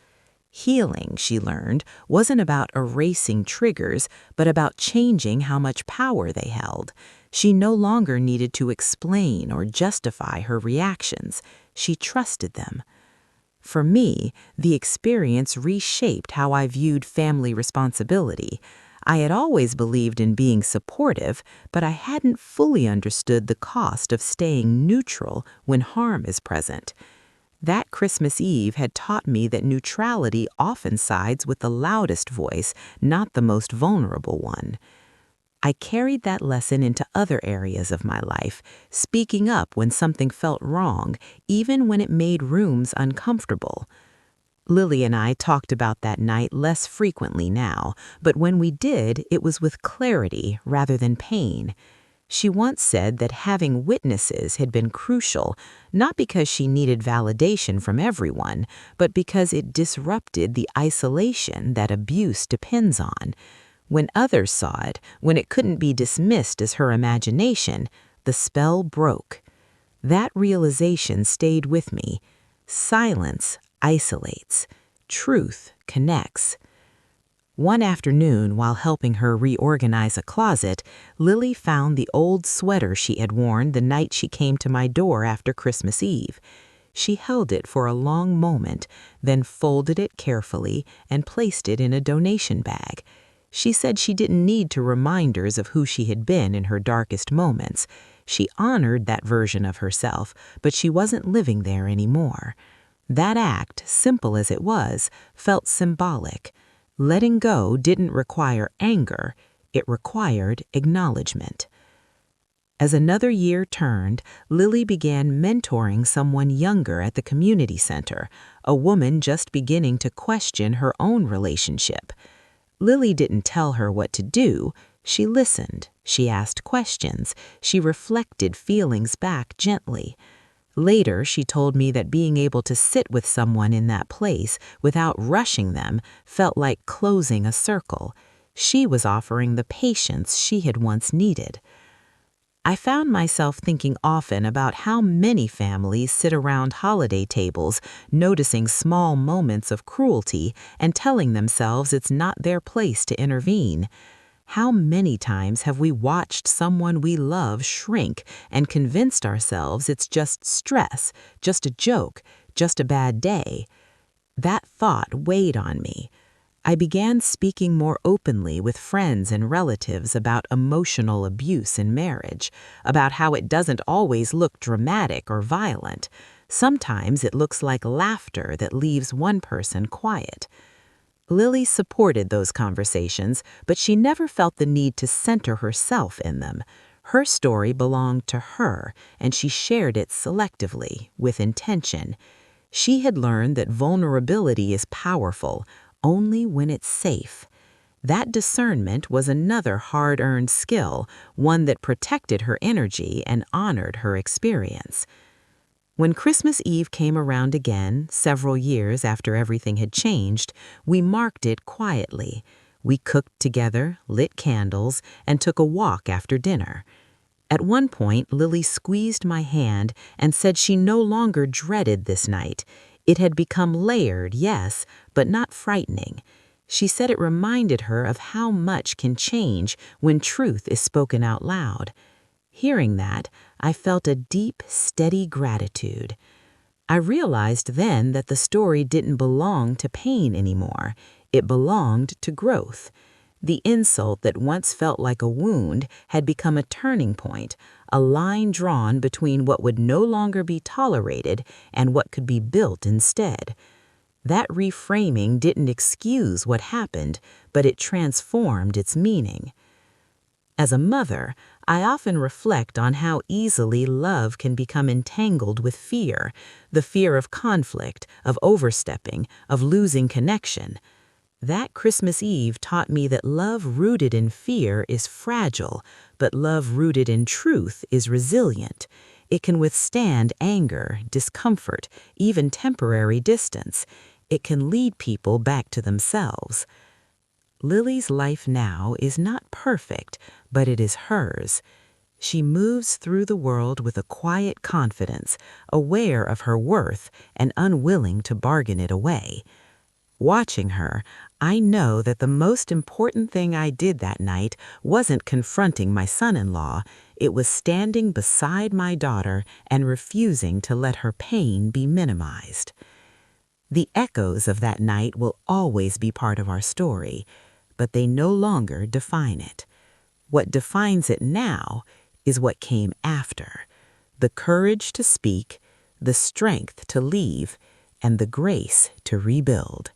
Healing, she learned, wasn't about erasing triggers, but about changing how much power they held. She no longer needed to explain or justify her reactions. She trusted them. For me, the experience reshaped how I viewed family responsibility. I had always believed in being supportive, but I hadn't fully understood the cost of staying neutral when harm is present. That Christmas Eve had taught me that neutrality often sides with the loudest voice, not the most vulnerable one. I carried that lesson into other areas of my life, speaking up when something felt wrong, even when it made rooms uncomfortable. Lily and I talked about that night less frequently now, but when we did, it was with clarity rather than pain. She once said that having witnesses had been crucial, not because she needed validation from everyone, but because it disrupted the isolation that abuse depends on. When others saw it, when it couldn't be dismissed as her imagination, the spell broke. That realization stayed with me. Silence isolates. Truth connects. One afternoon, while helping her reorganize a closet, Lily found the old sweater she had worn the night she came to my door after Christmas Eve. She held it for a long moment, then folded it carefully and placed it in a donation bag. She said she didn't need to reminders of who she had been in her darkest moments. She honored that version of herself, but she wasn't living there anymore. That act, simple as it was, felt symbolic. Letting go didn't require anger, it required acknowledgement. As another year turned, Lily began mentoring someone younger at the community center, a woman just beginning to question her own relationship. Lily didn't tell her what to do. She listened, she asked questions, she reflected feelings back gently. Later, she told me that being able to sit with someone in that place without rushing them felt like closing a circle. She was offering the patience she had once needed. I found myself thinking often about how many families sit around holiday tables, noticing small moments of cruelty and telling themselves it's not their place to intervene. How many times have we watched someone we love shrink and convinced ourselves it's just stress, just a joke, just a bad day? That thought weighed on me. I began speaking more openly with friends and relatives about emotional abuse in marriage, about how it doesn't always look dramatic or violent. Sometimes it looks like laughter that leaves one person quiet. Lily supported those conversations, but she never felt the need to center herself in them. Her story belonged to her, and she shared it selectively, with intention. She had learned that vulnerability is powerful only when it's safe. That discernment was another hard-earned skill, one that protected her energy and honored her experience. When Christmas Eve came around again, several years after everything had changed, we marked it quietly. We cooked together, lit candles, and took a walk after dinner. At one point, Lily squeezed my hand and said she no longer dreaded this night. It had become layered, yes, but not frightening. She said it reminded her of how much can change when truth is spoken out loud. Hearing that, I felt a deep, steady gratitude. I realized then that the story didn't belong to pain anymore. It belonged to growth. The insult that once felt like a wound had become a turning point, a line drawn between what would no longer be tolerated and what could be built instead. That reframing didn't excuse what happened, but it transformed its meaning. As a mother, I often reflect on how easily love can become entangled with fear, the fear of conflict, of overstepping, of losing connection. That Christmas Eve taught me that love rooted in fear is fragile, but love rooted in truth is resilient. It can withstand anger, discomfort, even temporary distance. It can lead people back to themselves. Lily's life now is not perfect, but it is hers. She moves through the world with a quiet confidence, aware of her worth and unwilling to bargain it away. Watching her, I know that the most important thing I did that night wasn't confronting my son-in-law, it was standing beside my daughter and refusing to let her pain be minimized. The echoes of that night will always be part of our story, but they no longer define it. What defines it now is what came after: the courage to speak, the strength to leave, and the grace to rebuild.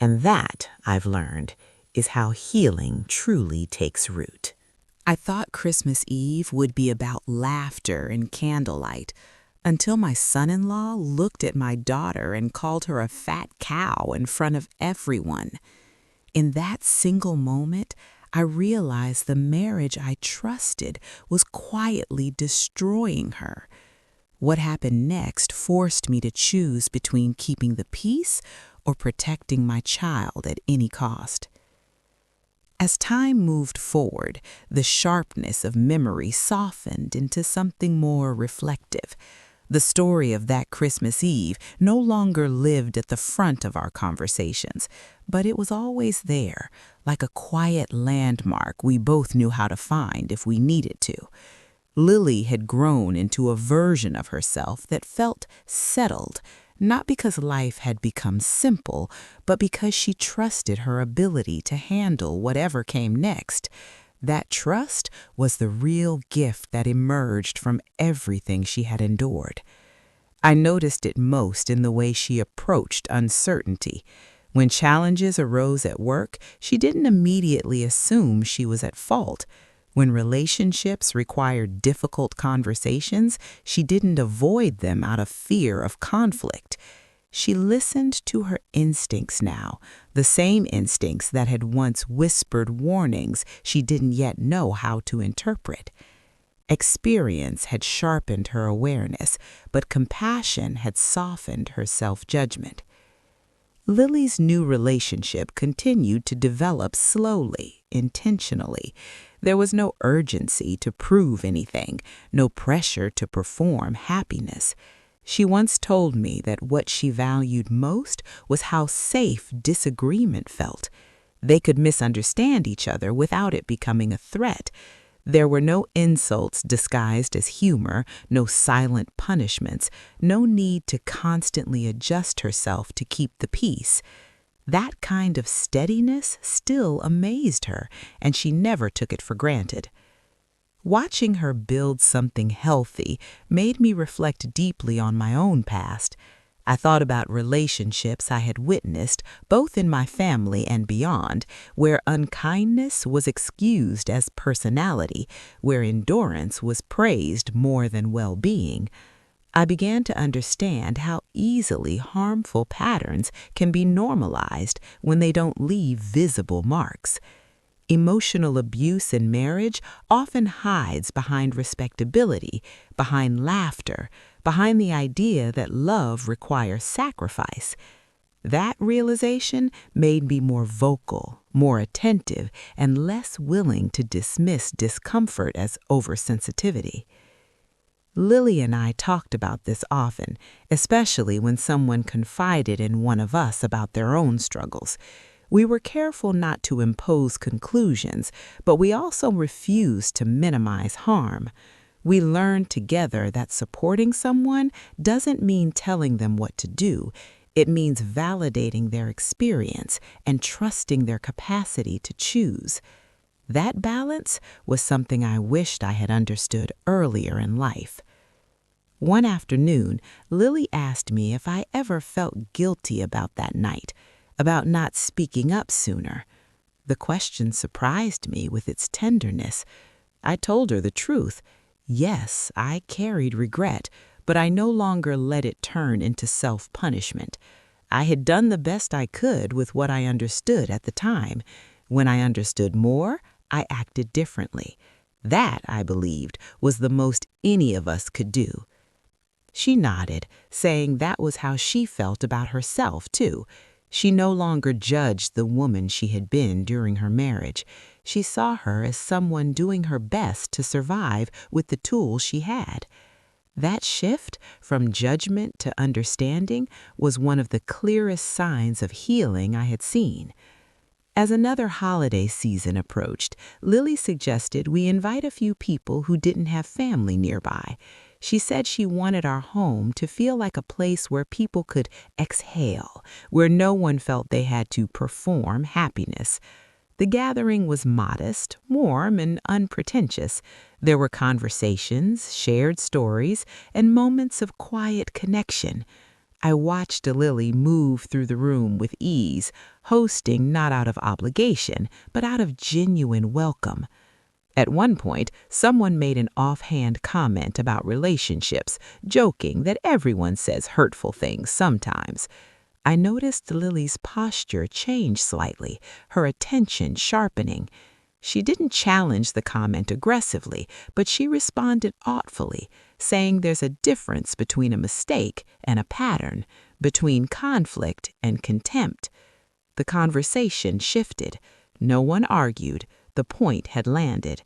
And that, I've learned, is how healing truly takes root. I thought Christmas Eve would be about laughter and candlelight, until my son-in-law looked at my daughter and called her a fat cow in front of everyone. In that single moment, I realized the marriage I trusted was quietly destroying her. What happened next forced me to choose between keeping the peace or protecting my child at any cost. As time moved forward, the sharpness of memory softened into something more reflective. The story of that Christmas Eve no longer lived at the front of our conversations, but it was always there, like a quiet landmark we both knew how to find if we needed to. Lily had grown into a version of herself that felt settled, not because life had become simple, but because she trusted her ability to handle whatever came next. That trust was the real gift that emerged from everything she had endured. I noticed it most in the way she approached uncertainty. When challenges arose at work, she didn't immediately assume she was at fault. When relationships required difficult conversations, she didn't avoid them out of fear of conflict. She listened to her instincts now, the same instincts that had once whispered warnings she didn't yet know how to interpret. Experience had sharpened her awareness, but compassion had softened her self-judgment. Lily's new relationship continued to develop slowly, intentionally. There was no urgency to prove anything, no pressure to perform happiness. She once told me that what she valued most was how safe disagreement felt. They could misunderstand each other without it becoming a threat. There were no insults disguised as humor, no silent punishments, no need to constantly adjust herself to keep the peace. That kind of steadiness still amazed her, and she never took it for granted. Watching her build something healthy made me reflect deeply on my own past. I thought about relationships I had witnessed, both in my family and beyond, where unkindness was excused as personality, where endurance was praised more than well-being. I began to understand how easily harmful patterns can be normalized when they don't leave visible marks. Emotional abuse in marriage often hides behind respectability, behind laughter, behind the idea that love requires sacrifice. That realization made me more vocal, more attentive, and less willing to dismiss discomfort as oversensitivity. Lily and I talked about this often, especially when someone confided in one of us about their own struggles. We were careful not to impose conclusions, but we also refused to minimize harm. We learned together that supporting someone doesn't mean telling them what to do. It means validating their experience and trusting their capacity to choose. That balance was something I wished I had understood earlier in life. One afternoon, Lily asked me if I ever felt guilty about that night, about not speaking up sooner. The question surprised me with its tenderness. I told her the truth. Yes, I carried regret, but I no longer let it turn into self-punishment. I had done the best I could with what I understood at the time. When I understood more, I acted differently. That, I believed, was the most any of us could do. She nodded, saying that was how she felt about herself, too. She no longer judged the woman she had been during her marriage. She saw her as someone doing her best to survive with the tools she had. That shift from judgment to understanding was one of the clearest signs of healing I had seen. As another holiday season approached, Lily suggested we invite a few people who didn't have family nearby. She said she wanted our home to feel like a place where people could exhale, where no one felt they had to perform happiness. The gathering was modest, warm, and unpretentious. There were conversations, shared stories, and moments of quiet connection. I watched Lily move through the room with ease, hosting not out of obligation, but out of genuine welcome. At one point, someone made an offhand comment about relationships, joking that everyone says hurtful things sometimes. I noticed Lily's posture change slightly, her attention sharpening. She didn't challenge the comment aggressively, but she responded thoughtfully, saying there's a difference between a mistake and a pattern, between conflict and contempt. The conversation shifted. No one argued. The point had landed.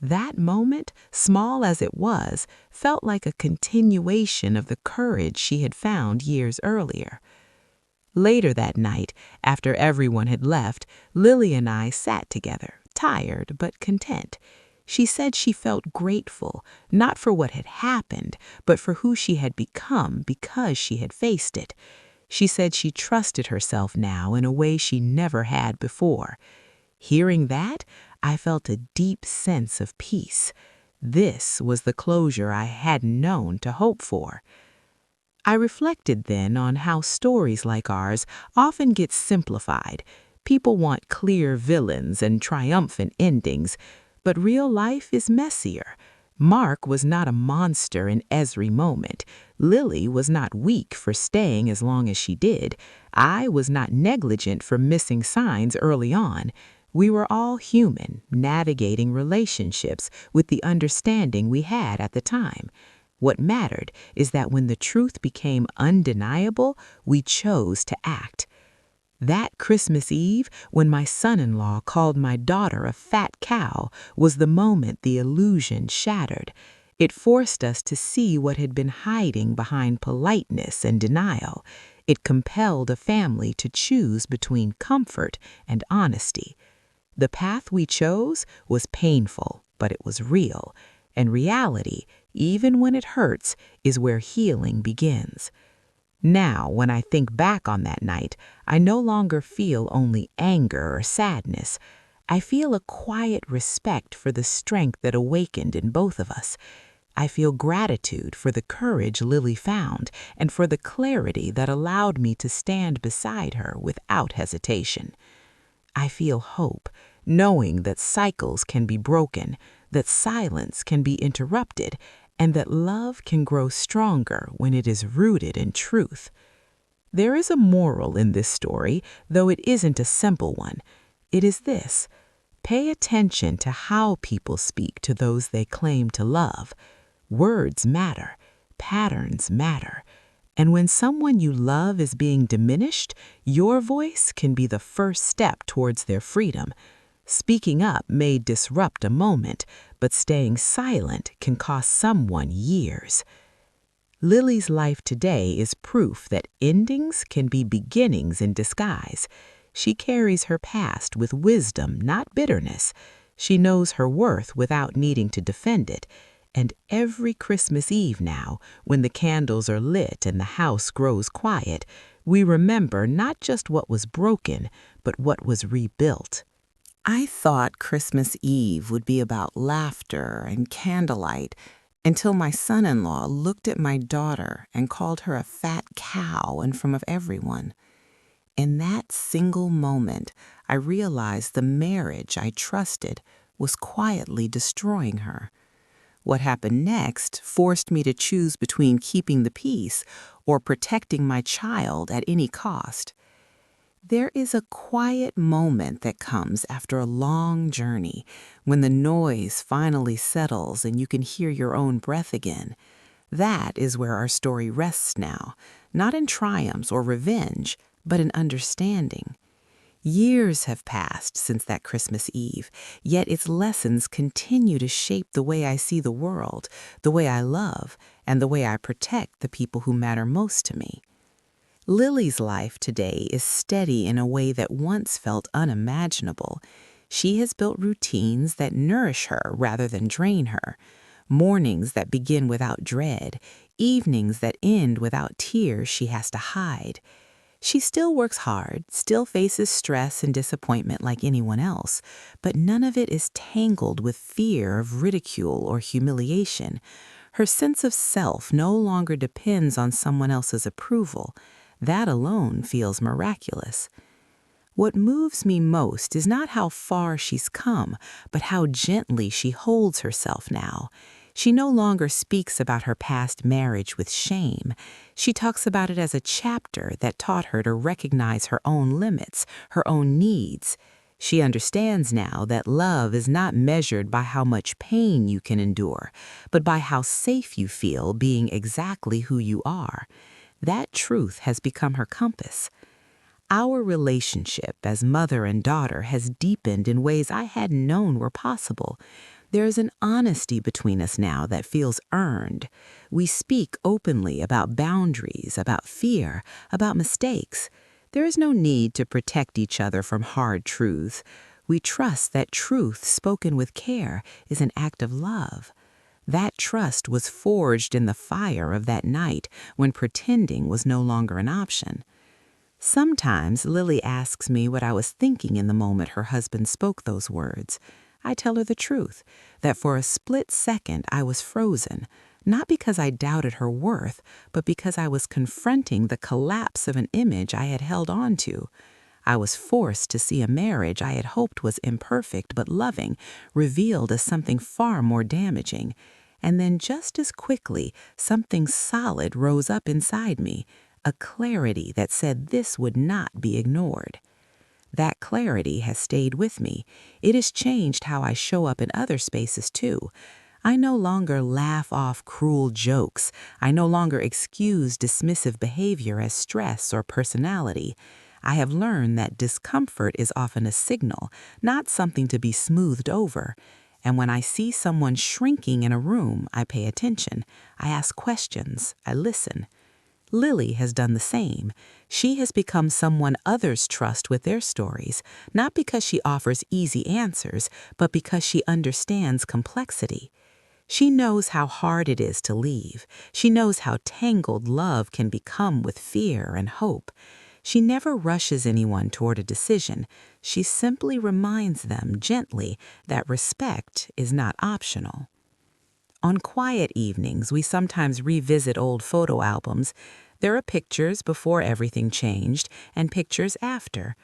That moment, small as it was, felt like a continuation of the courage she had found years earlier. Later that night, after everyone had left, Lily and I sat together, tired but content. She said she felt grateful, not for what had happened, but for who she had become because she had faced it. She said she trusted herself now in a way she never had before. Hearing that, I felt a deep sense of peace. This was the closure I hadn't known to hope for. I reflected then on how stories like ours often get simplified. People want clear villains and triumphant endings, but real life is messier. Mark was not a monster in every moment. Lily was not weak for staying as long as she did. I was not negligent for missing signs early on. We were all human, navigating relationships with the understanding we had at the time. What mattered is that when the truth became undeniable, we chose to act. That Christmas Eve, when my son-in-law called my daughter a fat cow, was the moment the illusion shattered. It forced us to see what had been hiding behind politeness and denial. It compelled a family to choose between comfort and honesty. The path we chose was painful, but it was real. And reality, even when it hurts, is where healing begins. Now, when I think back on that night, I no longer feel only anger or sadness. I feel a quiet respect for the strength that awakened in both of us. I feel gratitude for the courage Lily found and for the clarity that allowed me to stand beside her without hesitation. I feel hope, knowing that cycles can be broken, that silence can be interrupted, and that love can grow stronger when it is rooted in truth. There is a moral in this story, though it isn't a simple one. It is this: pay attention to how people speak to those they claim to love. Words matter, patterns matter. And when someone you love is being diminished, your voice can be the first step towards their freedom. Speaking up may disrupt a moment, but staying silent can cost someone years. Lily's life today is proof that endings can be beginnings in disguise. She carries her past with wisdom, not bitterness. She knows her worth without needing to defend it. And every Christmas Eve now, when the candles are lit and the house grows quiet, we remember not just what was broken, but what was rebuilt. I thought Christmas Eve would be about laughter and candlelight until my son-in-law looked at my daughter and called her a fat cow in front of everyone. In that single moment, I realized the marriage I trusted was quietly destroying her. What happened next forced me to choose between keeping the peace or protecting my child at any cost. There is a quiet moment that comes after a long journey, when the noise finally settles and you can hear your own breath again. That is where our story rests now, not in triumphs or revenge, but in understanding. Years have passed since that Christmas Eve, yet its lessons continue to shape the way I see the world, the way I love, and the way I protect the people who matter most to me. Lily's life today is steady in a way that once felt unimaginable. She has built routines that nourish her rather than drain her, mornings that begin without dread, evenings that end without tears she has to hide. She still works hard, still faces stress and disappointment like anyone else, but none of it is tangled with fear of ridicule or humiliation. Her sense of self no longer depends on someone else's approval. That alone feels miraculous. What moves me most is not how far she's come, but how gently she holds herself now. She no longer speaks about her past marriage with shame. She talks about it as a chapter that taught her to recognize her own limits, her own needs. She understands now that love is not measured by how much pain you can endure, but by how safe you feel being exactly who you are. That truth has become her compass. Our relationship as mother and daughter has deepened in ways I hadn't known were possible. There is an honesty between us now that feels earned. We speak openly about boundaries, about fear, about mistakes. There is no need to protect each other from hard truths. We trust that truth spoken with care is an act of love. That trust was forged in the fire of that night when pretending was no longer an option. Sometimes Lily asks me what I was thinking in the moment her husband spoke those words. I tell her the truth, that for a split second I was frozen, not because I doubted her worth, but because I was confronting the collapse of an image I had held on to. I was forced to see a marriage I had hoped was imperfect but loving, revealed as something far more damaging. And then just as quickly, something solid rose up inside me, a clarity that said this would not be ignored. That clarity has stayed with me. It has changed how I show up in other spaces too. I no longer laugh off cruel jokes. I no longer excuse dismissive behavior as stress or personality. I have learned that discomfort is often a signal, not something to be smoothed over. And when I see someone shrinking in a room, I pay attention. I ask questions. I listen. Lily has done the same. She has become someone others trust with their stories, not because she offers easy answers, but because she understands complexity. She knows how hard it is to leave. She knows how tangled love can become with fear and hope. She never rushes anyone toward a decision. She simply reminds them gently that respect is not optional. On quiet evenings, we sometimes revisit old photo albums. There are pictures before everything changed and pictures after.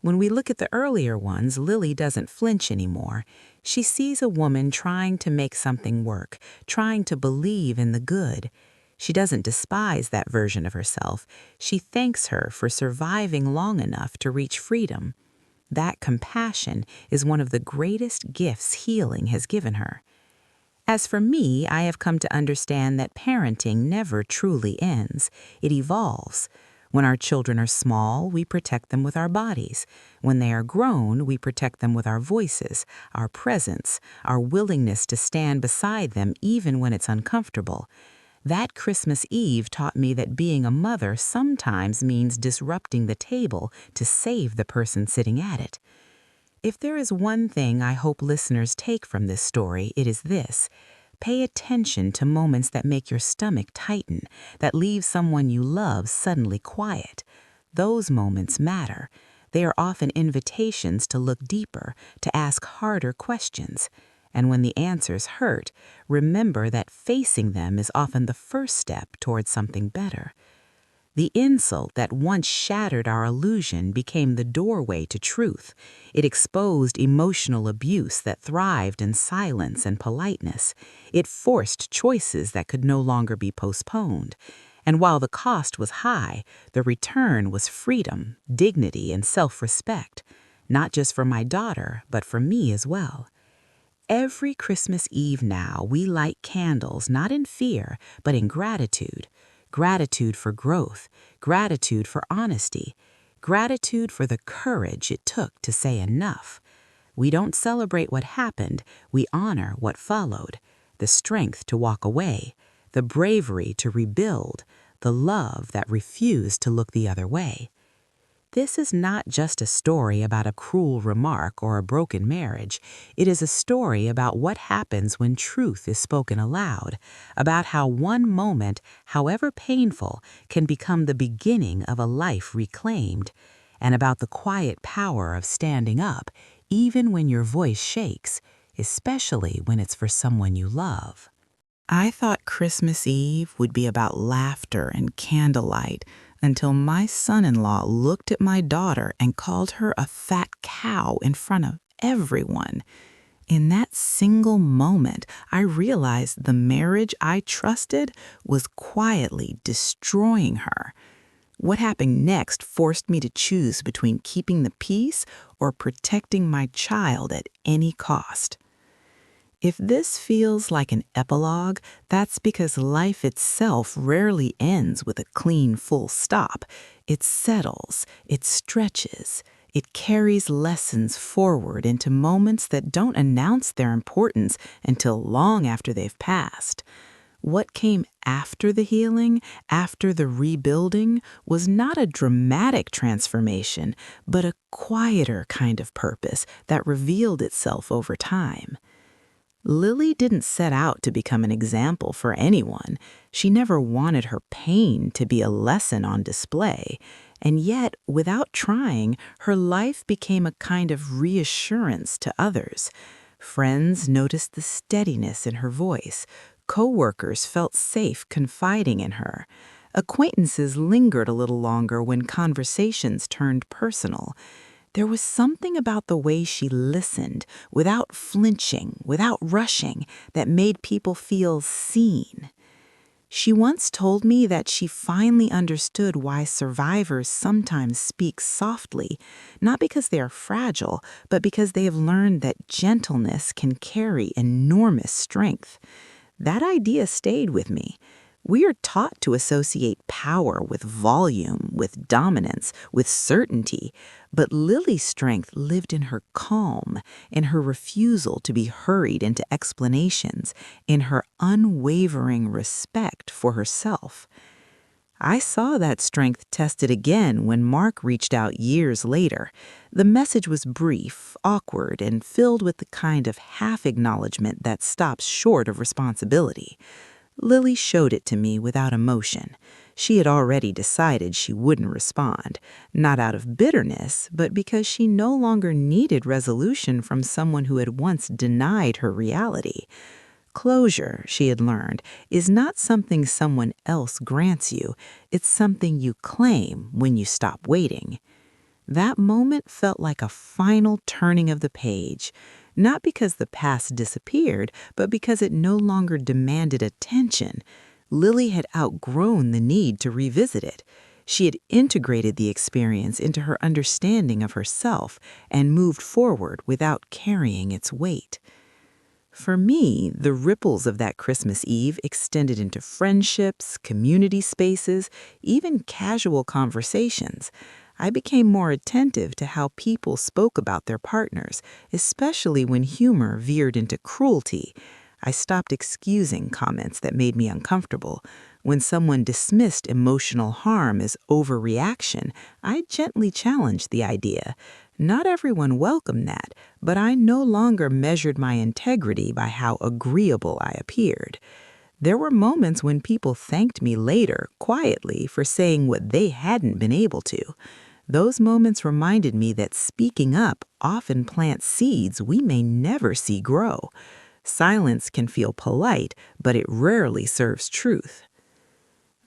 When we look at the earlier ones, Lily doesn't flinch anymore. She sees a woman trying to make something work, trying to believe in the good. She doesn't despise that version of herself. She thanks her for surviving long enough to reach freedom. That compassion is one of the greatest gifts healing has given her. As for me, I have come to understand that parenting never truly ends. It evolves. When our children are small, we protect them with our bodies. When they are grown, we protect them with our voices, our presence, our willingness to stand beside them even when it's uncomfortable. That Christmas Eve taught me that being a mother sometimes means disrupting the table to save the person sitting at it. If there is one thing I hope listeners take from this story, it is this. Pay attention to moments that make your stomach tighten, that leave someone you love suddenly quiet. Those moments matter. They are often invitations to look deeper, to ask harder questions. And when the answers hurt, remember that facing them is often the first step towards something better. The insult that once shattered our illusion became the doorway to truth. It exposed emotional abuse that thrived in silence and politeness. It forced choices that could no longer be postponed. And while the cost was high, the return was freedom, dignity, and self-respect, not just for my daughter, but for me as well. Every Christmas Eve now, we light candles not in fear, but in gratitude. Gratitude for growth, gratitude for honesty, gratitude for the courage it took to say enough. We don't celebrate what happened, we honor what followed. The strength to walk away, the bravery to rebuild, the love that refused to look the other way. This is not just a story about a cruel remark or a broken marriage. It is a story about what happens when truth is spoken aloud, about how one moment, however painful, can become the beginning of a life reclaimed, and about the quiet power of standing up, even when your voice shakes, especially when it's for someone you love. I thought Christmas Eve would be about laughter and candlelight, until my son-in-law looked at my daughter and called her a fat cow in front of everyone. In that single moment, I realized the marriage I trusted was quietly destroying her. What happened next forced me to choose between keeping the peace or protecting my child at any cost. If this feels like an epilogue, that's because life itself rarely ends with a clean full stop. It settles, it stretches, it carries lessons forward into moments that don't announce their importance until long after they've passed. What came after the healing, after the rebuilding, was not a dramatic transformation, but a quieter kind of purpose that revealed itself over time. Lily didn't set out to become an example for anyone. She never wanted her pain to be a lesson on display. And yet, without trying, her life became a kind of reassurance to others. Friends noticed the steadiness in her voice. Coworkers felt safe confiding in her. Acquaintances lingered a little longer when conversations turned personal. There was something about the way she listened, without flinching, without rushing, that made people feel seen. She once told me that she finally understood why survivors sometimes speak softly, not because they are fragile, but because they have learned that gentleness can carry enormous strength. That idea stayed with me. We are taught to associate power with volume, with dominance, with certainty, but Lily's strength lived in her calm, in her refusal to be hurried into explanations, in her unwavering respect for herself. I saw that strength tested again when Mark reached out years later. The message was brief, awkward, and filled with the kind of half-acknowledgement that stops short of responsibility. Lily showed it to me without emotion. She had already decided she wouldn't respond, not out of bitterness, but because she no longer needed resolution from someone who had once denied her reality. Closure, she had learned, is not something someone else grants you. It's something you claim when you stop waiting. That moment felt like a final turning of the page, not because the past disappeared, but because it no longer demanded attention. Lily had outgrown the need to revisit it. She had integrated the experience into her understanding of herself and moved forward without carrying its weight. For me, the ripples of that Christmas Eve extended into friendships, community spaces, even casual conversations. I became more attentive to how people spoke about their partners, especially when humor veered into cruelty. I stopped excusing comments that made me uncomfortable. When someone dismissed emotional harm as overreaction, I gently challenged the idea. Not everyone welcomed that, but I no longer measured my integrity by how agreeable I appeared. There were moments when people thanked me later, quietly, for saying what they hadn't been able to. Those moments reminded me that speaking up often plants seeds we may never see grow. Silence can feel polite, but it rarely serves truth.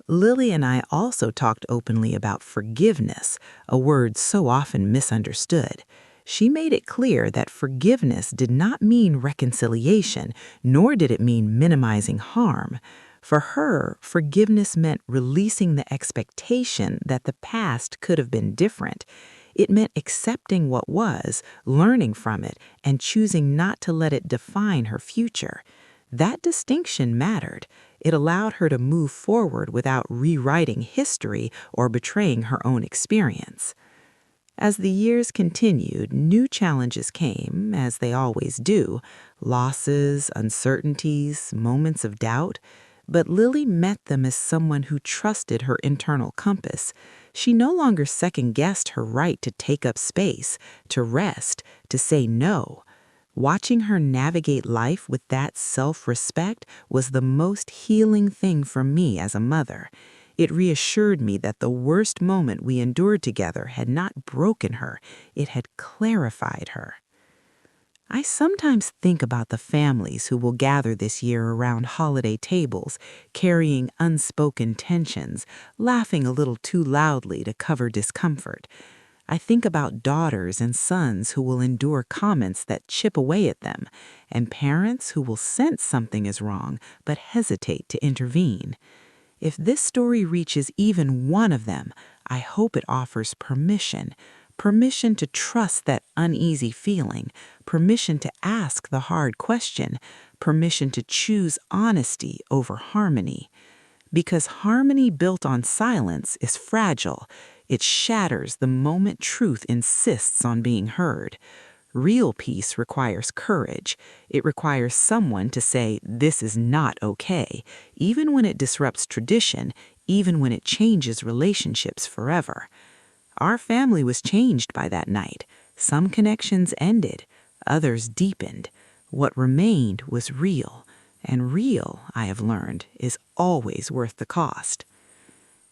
Lily and I also talked openly about forgiveness, a word so often misunderstood. She made it clear that forgiveness did not mean reconciliation, nor did it mean minimizing harm. For her, forgiveness meant releasing the expectation that the past could have been different. It meant accepting what was, learning from it, and choosing not to let it define her future. That distinction mattered. It allowed her to move forward without rewriting history or betraying her own experience. As the years continued, new challenges came, as they always do, losses, uncertainties, moments of doubt. But Lily met them as someone who trusted her internal compass. She no longer second-guessed her right to take up space, to rest, to say no. Watching her navigate life with that self-respect was the most healing thing for me as a mother. It reassured me that the worst moment we endured together had not broken her, it had clarified her. I sometimes think about the families who will gather this year around holiday tables, carrying unspoken tensions, laughing a little too loudly to cover discomfort. I think about daughters and sons who will endure comments that chip away at them, and parents who will sense something is wrong but hesitate to intervene. If this story reaches even one of them, I hope it offers permission. Permission to trust that uneasy feeling, permission to ask the hard question, permission to choose honesty over harmony. Because harmony built on silence is fragile. It shatters the moment truth insists on being heard. Real peace requires courage. It requires someone to say, "This is not okay," even when it disrupts tradition, even when it changes relationships forever. Our family was changed by that night. Some connections ended, others deepened. What remained was real, and real, I have learned, is always worth the cost.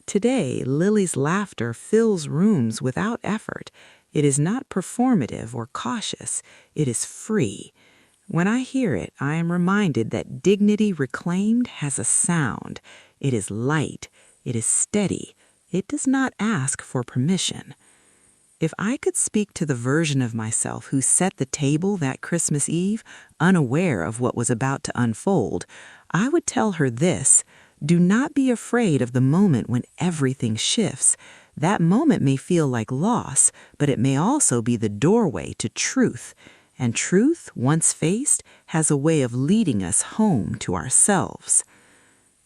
Today, Lily's laughter fills rooms without effort. It is not performative or cautious. It is free. When I hear it, I am reminded that dignity reclaimed has a sound. It is light. It is steady. It does not ask for permission. If I could speak to the version of myself who set the table that Christmas Eve, unaware of what was about to unfold, I would tell her this: do not be afraid of the moment when everything shifts. That moment may feel like loss, but it may also be the doorway to truth. And truth, once faced, has a way of leading us home to ourselves.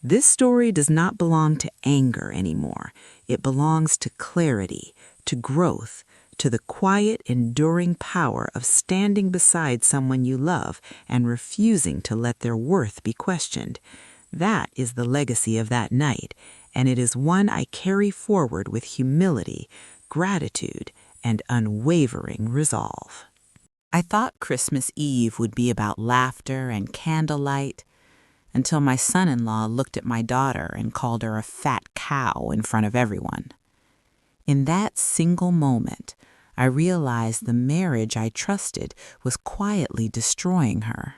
This story does not belong to anger anymore. It belongs to clarity, to growth, to the quiet, enduring power of standing beside someone you love and refusing to let their worth be questioned. That is the legacy of that night, and it is one I carry forward with humility, gratitude, and unwavering resolve. I thought Christmas Eve would be about laughter and candlelight, until my son-in-law looked at my daughter and called her a fat cow in front of everyone. In that single moment, I realized the marriage I trusted was quietly destroying her.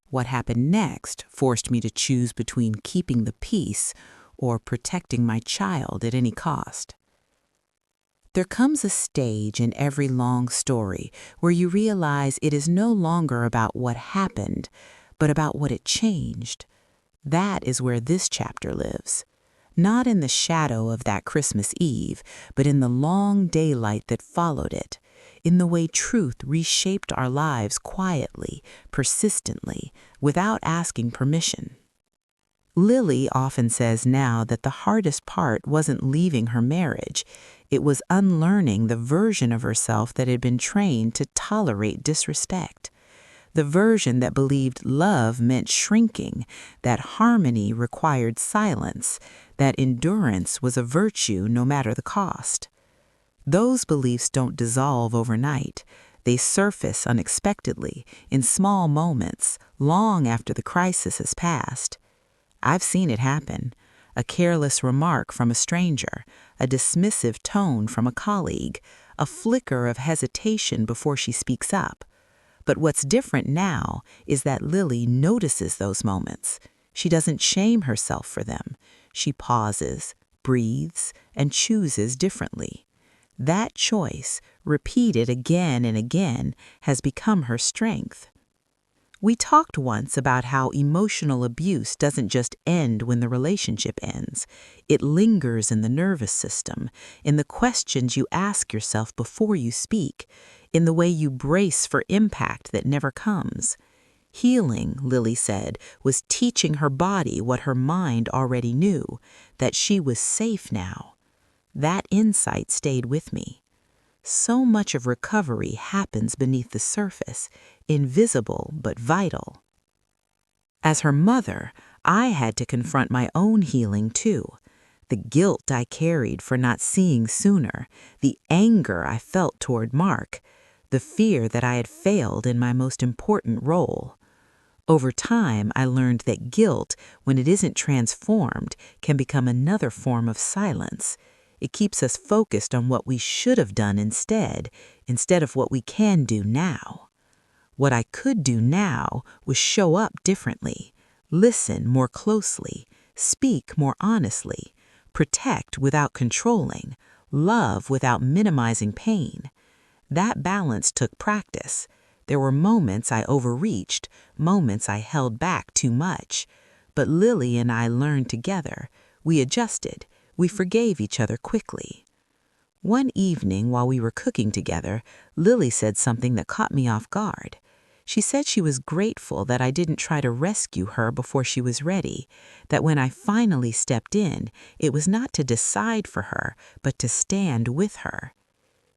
What happened next forced me to choose between keeping the peace or protecting my child at any cost. There comes a stage in every long story where you realize it is no longer about what happened, but about what it changed. That is where this chapter lives. Not in the shadow of that Christmas Eve, but in the long daylight that followed it, in the way truth reshaped our lives quietly, persistently, without asking permission. Lily often says now that the hardest part wasn't leaving her marriage. It was unlearning the version of herself that had been trained to tolerate disrespect. The version that believed love meant shrinking, that harmony required silence, that endurance was a virtue no matter the cost. Those beliefs don't dissolve overnight. They surface unexpectedly, in small moments, long after the crisis has passed. I've seen it happen. A careless remark from a stranger, a dismissive tone from a colleague, a flicker of hesitation before she speaks up. But what's different now is that Lily notices those moments. She doesn't shame herself for them. She pauses, breathes, and chooses differently. That choice, repeated again and again, has become her strength. We talked once about how emotional abuse doesn't just end when the relationship ends. It lingers in the nervous system, in the questions you ask yourself before you speak, in the way you brace for impact that never comes. Healing, Lily said, was teaching her body what her mind already knew, that she was safe now. That insight stayed with me. So much of recovery happens beneath the surface, invisible but vital. As her mother, I had to confront my own healing too. The guilt I carried for not seeing sooner, the anger I felt toward Mark, the fear that I had failed in my most important role. Over time, I learned that guilt, when it isn't transformed, can become another form of silence. It keeps us focused on what we should have done instead of what we can do now. What I could do now was show up differently, listen more closely, speak more honestly, protect without controlling, love without minimizing pain. That balance took practice. There were moments I overreached, moments I held back too much. But Lily and I learned together. We adjusted. We forgave each other quickly. One evening while we were cooking together, Lily said something that caught me off guard. She said she was grateful that I didn't try to rescue her before she was ready, that when I finally stepped in, it was not to decide for her, but to stand with her.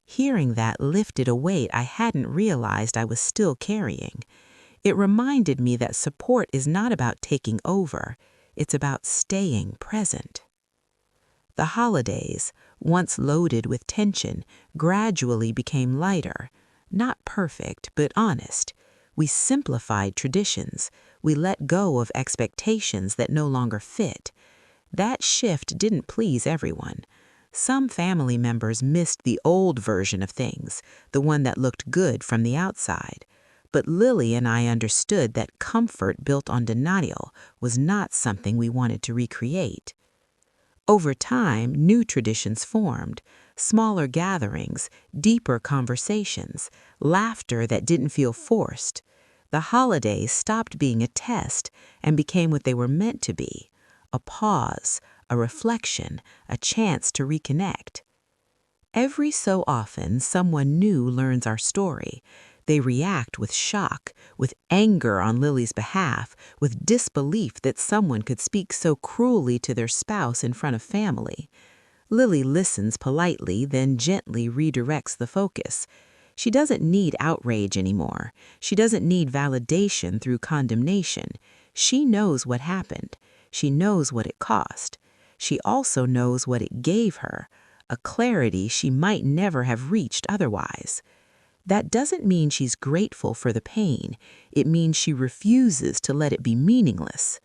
Hearing that lifted a weight I hadn't realized I was still carrying. It reminded me that support is not about taking over, it's about staying present. The holidays, once loaded with tension, gradually became lighter, not perfect, but honest. We simplified traditions. We let go of expectations that no longer fit. That shift didn't please everyone. Some family members missed the old version of things, the one that looked good from the outside. But Lily and I understood that comfort built on denial was not something we wanted to recreate. Over time, new traditions formed, smaller gatherings, deeper conversations, laughter that didn't feel forced. The holidays stopped being a test and became what they were meant to be, a pause, a reflection, a chance to reconnect. Every so often, someone new learns our story. They react with shock, with anger on Lily's behalf, with disbelief that someone could speak so cruelly to their spouse in front of family. Lily listens politely, then gently redirects the focus. She doesn't need outrage anymore. She doesn't need validation through condemnation. She knows what happened. She knows what it cost. She also knows what it gave her, a clarity she might never have reached otherwise. That doesn't mean she's grateful for the pain. It means she refuses to let it be meaningless.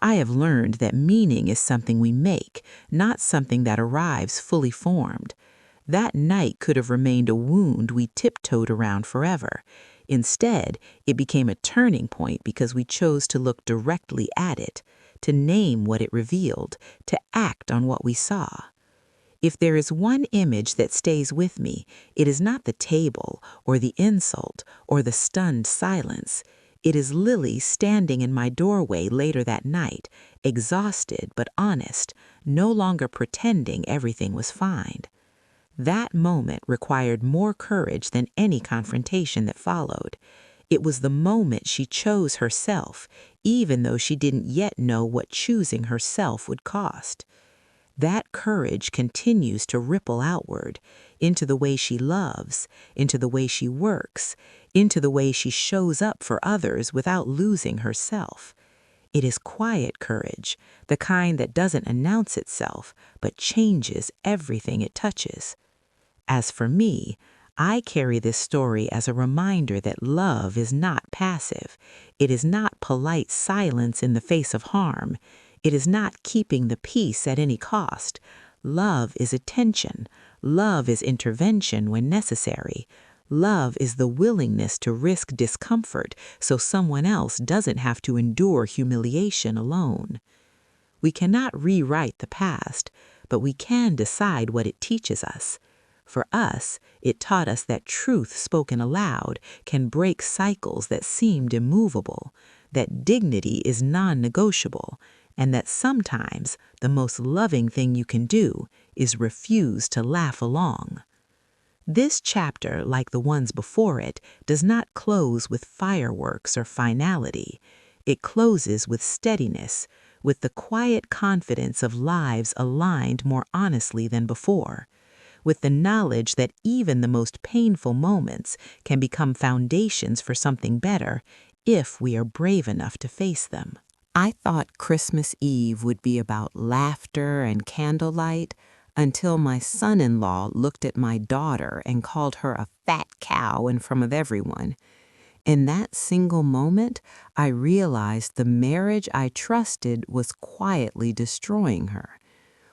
I have learned that meaning is something we make, not something that arrives fully formed. That night could have remained a wound we tiptoed around forever. Instead, it became a turning point because we chose to look directly at it, to name what it revealed, to act on what we saw. If there is one image that stays with me, it is not the table or the insult or the stunned silence. It is Lily standing in my doorway later that night, exhausted but honest, no longer pretending everything was fine. That moment required more courage than any confrontation that followed. It was the moment she chose herself, even though she didn't yet know what choosing herself would cost. That courage continues to ripple outward, into the way she loves, into the way she works, into the way she shows up for others without losing herself. It is quiet courage, the kind that doesn't announce itself, but changes everything it touches. As for me, I carry this story as a reminder that love is not passive. It is not polite silence in the face of harm. It is not keeping the peace at any cost. Love is attention. Love is intervention when necessary. Love is the willingness to risk discomfort so someone else doesn't have to endure humiliation alone. We cannot rewrite the past, but we can decide what it teaches us. For us, it taught us that truth spoken aloud can break cycles that seemed immovable, that dignity is non-negotiable, and that sometimes the most loving thing you can do is refuse to laugh along. This chapter, like the ones before it, does not close with fireworks or finality. It closes with steadiness, with the quiet confidence of lives aligned more honestly than before, with the knowledge that even the most painful moments can become foundations for something better if we are brave enough to face them. I thought Christmas Eve would be about laughter and candlelight until my son-in-law looked at my daughter and called her a fat cow in front of everyone. In that single moment, I realized the marriage I trusted was quietly destroying her.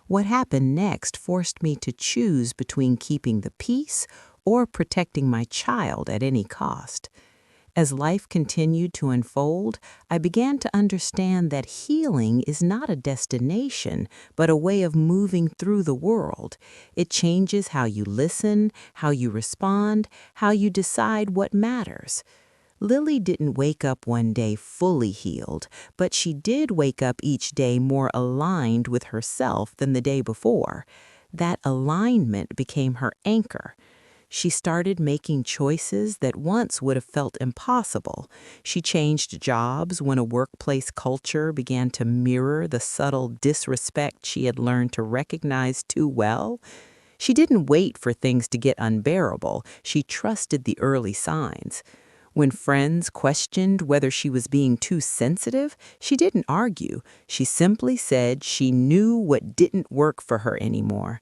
What happened next forced me to choose between keeping the peace or protecting my child at any cost. As life continued to unfold, I began to understand that healing is not a destination, but a way of moving through the world. It changes how you listen, how you respond, how you decide what matters. Lily didn't wake up one day fully healed, but she did wake up each day more aligned with herself than the day before. That alignment became her anchor. She started making choices that once would have felt impossible. She changed jobs when a workplace culture began to mirror the subtle disrespect she had learned to recognize too well. She didn't wait for things to get unbearable. She trusted the early signs. When friends questioned whether she was being too sensitive, she didn't argue. She simply said she knew what didn't work for her anymore.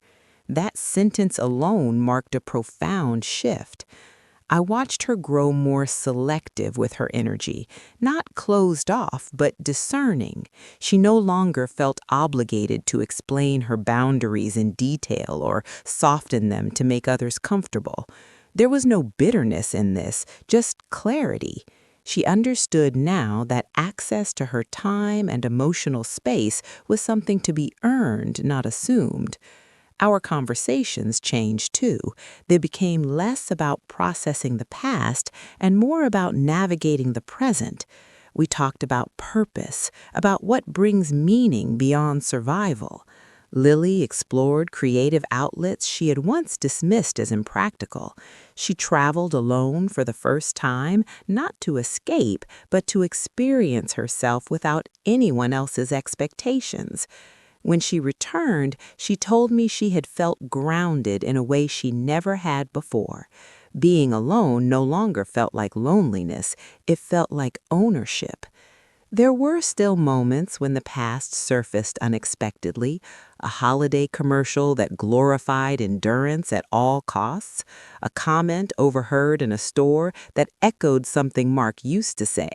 That sentence alone marked a profound shift. I watched her grow more selective with her energy, not closed off, but discerning. She no longer felt obligated to explain her boundaries in detail or soften them to make others comfortable. There was no bitterness in this, just clarity. She understood now that access to her time and emotional space was something to be earned, not assumed. Our conversations changed too. They became less about processing the past and more about navigating the present. We talked about purpose, about what brings meaning beyond survival. Lily explored creative outlets she had once dismissed as impractical. She traveled alone for the first time, not to escape, but to experience herself without anyone else's expectations. When she returned, she told me she had felt grounded in a way she never had before. Being alone no longer felt like loneliness, it felt like ownership. There were still moments when the past surfaced unexpectedly, a holiday commercial that glorified endurance at all costs, a comment overheard in a store that echoed something Mark used to say.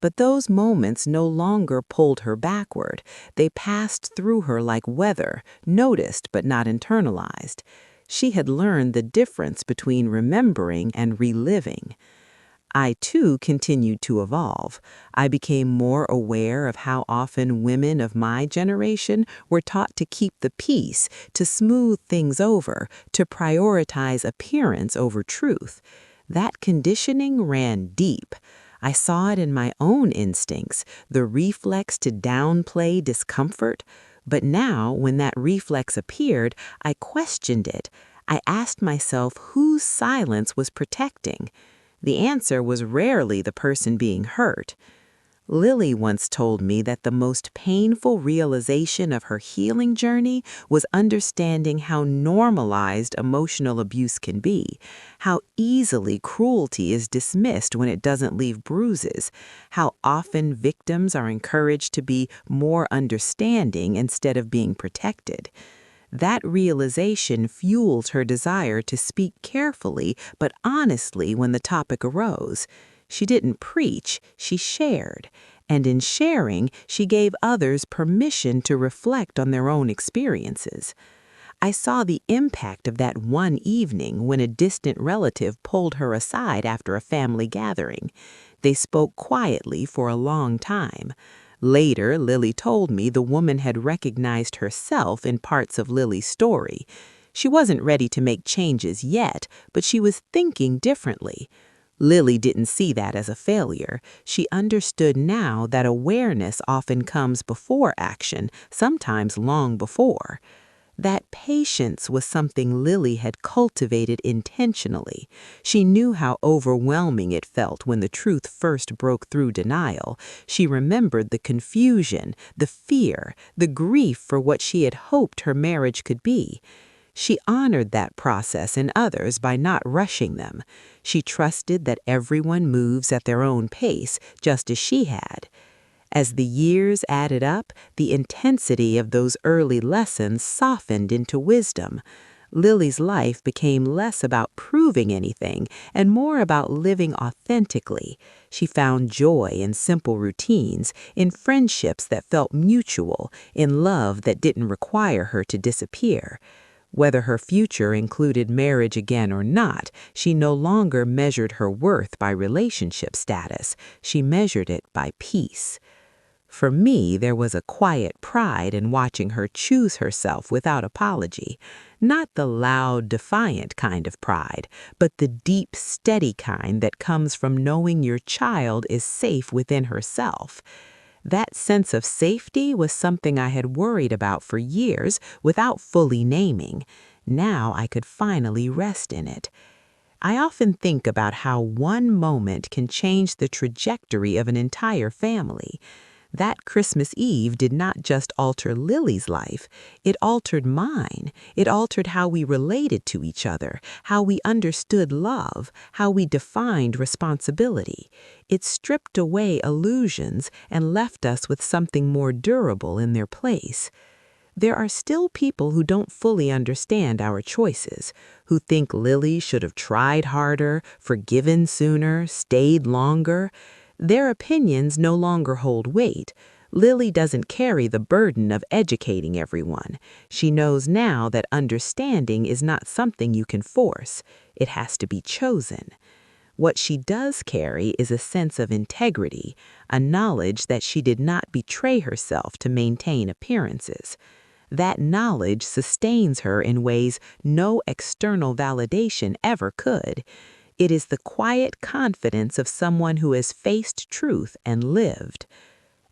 But those moments no longer pulled her backward. They passed through her like weather, noticed but not internalized. She had learned the difference between remembering and reliving. I, too, continued to evolve. I became more aware of how often women of my generation were taught to keep the peace, to smooth things over, to prioritize appearance over truth. That conditioning ran deep. I saw it in my own instincts, the reflex to downplay discomfort. But now, when that reflex appeared, I questioned it. I asked myself whose silence was protecting. The answer was rarely the person being hurt. Lily once told me that the most painful realization of her healing journey was understanding how normalized emotional abuse can be, how easily cruelty is dismissed when it doesn't leave bruises, how often victims are encouraged to be more understanding instead of being protected. That realization fueled her desire to speak carefully but honestly when the topic arose. She didn't preach, she shared. And in sharing, she gave others permission to reflect on their own experiences. I saw the impact of that one evening when a distant relative pulled her aside after a family gathering. They spoke quietly for a long time. Later, Lily told me the woman had recognized herself in parts of Lily's story. She wasn't ready to make changes yet, but she was thinking differently. Lily didn't see that as a failure. She understood now that awareness often comes before action, sometimes long before. That patience was something Lily had cultivated intentionally. She knew how overwhelming it felt when the truth first broke through denial. She remembered the confusion, the fear, the grief for what she had hoped her marriage could be. She honored that process in others by not rushing them. She trusted that everyone moves at their own pace, just as she had. As the years added up, the intensity of those early lessons softened into wisdom. Lily's life became less about proving anything and more about living authentically. She found joy in simple routines, in friendships that felt mutual, in love that didn't require her to disappear. Whether her future included marriage again or not, she no longer measured her worth by relationship status. She measured it by peace. For me, there was a quiet pride in watching her choose herself without apology. Not the loud, defiant kind of pride, but the deep, steady kind that comes from knowing your child is safe within herself. That sense of safety was something I had worried about for years without fully naming. Now I could finally rest in it. I often think about how one moment can change the trajectory of an entire family. That Christmas Eve did not just alter Lily's life, it altered mine. It altered how we related to each other, how we understood love, how we defined responsibility. It stripped away illusions and left us with something more durable in their place. There are still people who don't fully understand our choices, who think Lily should have tried harder, forgiven sooner, stayed longer. Their opinions no longer hold weight. Lily doesn't carry the burden of educating everyone. She knows now that understanding is not something you can force. It has to be chosen. What she does carry is a sense of integrity, a knowledge that she did not betray herself to maintain appearances. That knowledge sustains her in ways no external validation ever could. It is the quiet confidence of someone who has faced truth and lived.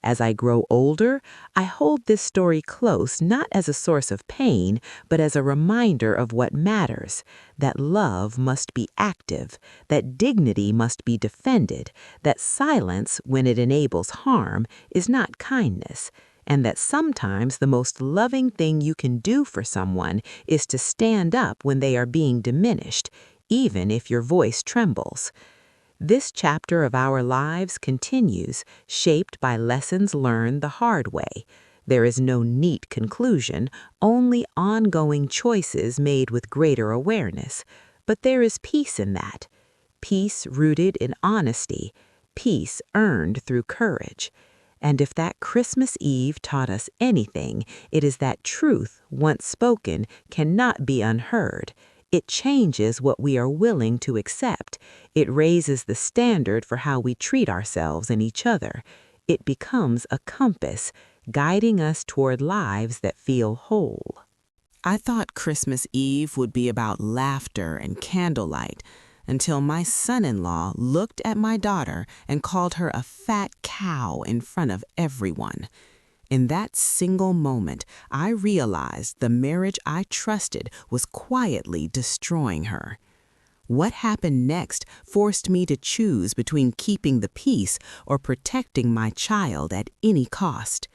As I grow older, I hold this story close not as a source of pain, but as a reminder of what matters, that love must be active, that dignity must be defended, that silence, when it enables harm, is not kindness, and that sometimes the most loving thing you can do for someone is to stand up when they are being diminished, even if your voice trembles. This chapter of our lives continues, shaped by lessons learned the hard way. There is no neat conclusion, only ongoing choices made with greater awareness. But there is peace in that. Peace rooted in honesty, peace earned through courage. And if that Christmas Eve taught us anything, it is that truth, once spoken, cannot be unheard. It changes what we are willing to accept. It raises the standard for how we treat ourselves and each other. It becomes a compass, guiding us toward lives that feel whole. I thought Christmas Eve would be about laughter and candlelight, until my son-in-law looked at my daughter and called her a fat cow in front of everyone. In that single moment, I realized the marriage I trusted was quietly destroying her. What happened next forced me to choose between keeping the peace or protecting my child at any cost.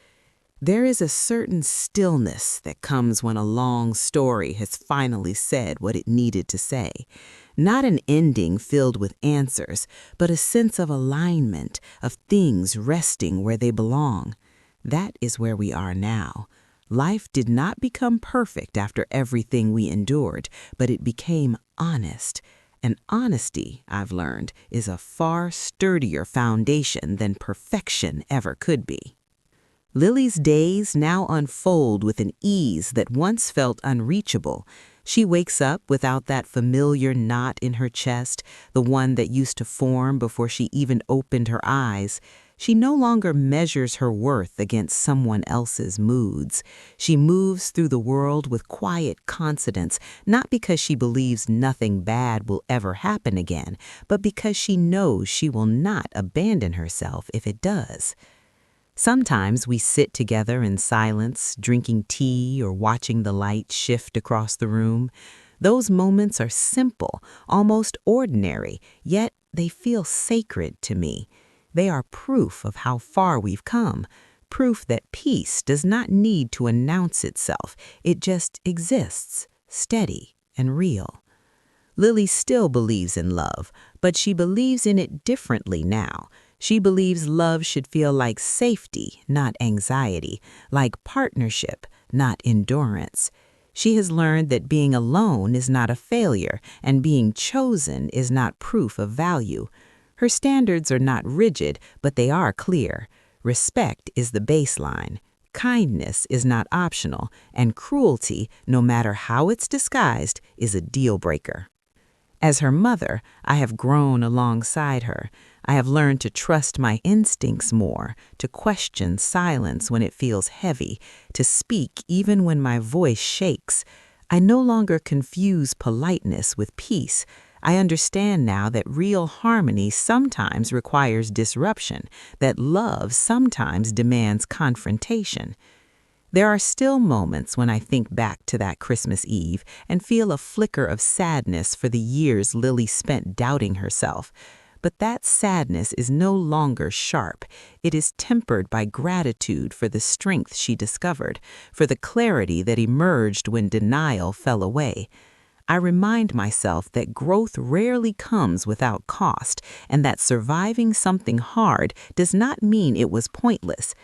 There is a certain stillness that comes when a long story has finally said what it needed to say. Not an ending filled with answers, but a sense of alignment, of things resting where they belong. That is where we are now. Life did not become perfect after everything we endured, but it became honest. And honesty, I've learned, is a far sturdier foundation than perfection ever could be. Lily's days now unfold with an ease that once felt unreachable. She wakes up without that familiar knot in her chest, the one that used to form before she even opened her eyes. She no longer measures her worth against someone else's moods. She moves through the world with quiet confidence, not because she believes nothing bad will ever happen again, but because she knows she will not abandon herself if it does. Sometimes we sit together in silence, drinking tea or watching the light shift across the room. Those moments are simple, almost ordinary, yet they feel sacred to me. They are proof of how far we've come, proof that peace does not need to announce itself. It just exists, steady and real. Lily still believes in love, but she believes in it differently now. She believes love should feel like safety, not anxiety, like partnership, not endurance. She has learned that being alone is not a failure, and being chosen is not proof of value. Her standards are not rigid, but they are clear. Respect is the baseline. Kindness is not optional, and cruelty, no matter how it's disguised, is a deal breaker. As her mother, I have grown alongside her. I have learned to trust my instincts more, to question silence when it feels heavy, to speak even when my voice shakes. I no longer confuse politeness with peace. I understand now that real harmony sometimes requires disruption, that love sometimes demands confrontation. There are still moments when I think back to that Christmas Eve and feel a flicker of sadness for the years Lily spent doubting herself. But that sadness is no longer sharp. It is tempered by gratitude for the strength she discovered, for the clarity that emerged when denial fell away. I remind myself that growth rarely comes without cost, and that surviving something hard does not mean it was pointless.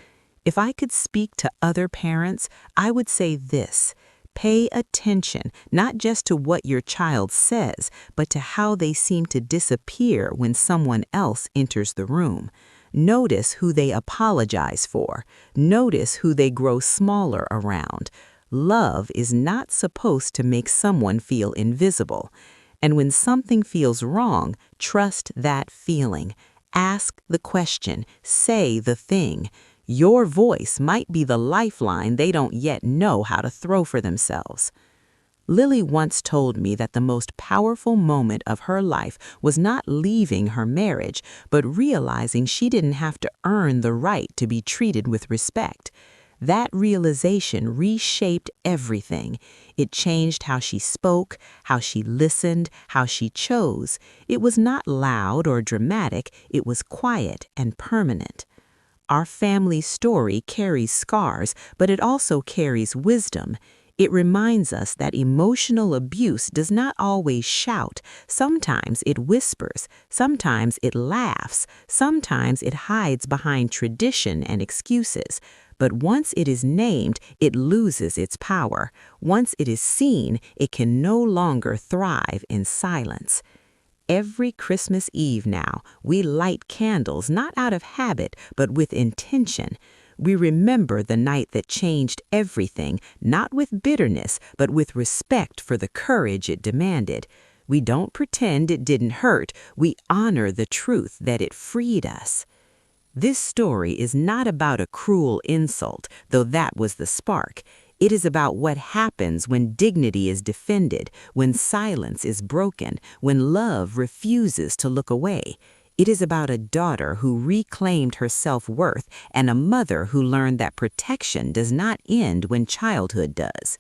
If I could speak to other parents, I would say this: pay attention not just to what your child says, but to how they seem to disappear when someone else enters the room. Notice who they apologize for. Notice who they grow smaller around. Love is not supposed to make someone feel invisible. And when something feels wrong, trust that feeling. Ask the question. Say the thing. Your voice might be the lifeline they don't yet know how to throw for themselves. Lily once told me that the most powerful moment of her life was not leaving her marriage, but realizing she didn't have to earn the right to be treated with respect. That realization reshaped everything. It changed how she spoke, how she listened, how she chose. It was not loud or dramatic, it was quiet and permanent. Our family story carries scars, but it also carries wisdom. It reminds us that emotional abuse does not always shout. Sometimes it whispers, sometimes it laughs, sometimes it hides behind tradition and excuses. But once it is named, it loses its power. Once it is seen, it can no longer thrive in silence. Every Christmas Eve now, we light candles not out of habit, but with intention. We remember the night that changed everything, not with bitterness, but with respect for the courage it demanded. We don't pretend it didn't hurt, we honor the truth that it freed us. This story is not about a cruel insult, though that was the spark. It is about what happens when dignity is defended, when silence is broken, when love refuses to look away. It is about a daughter who reclaimed her self-worth and a mother who learned that protection does not end when childhood does.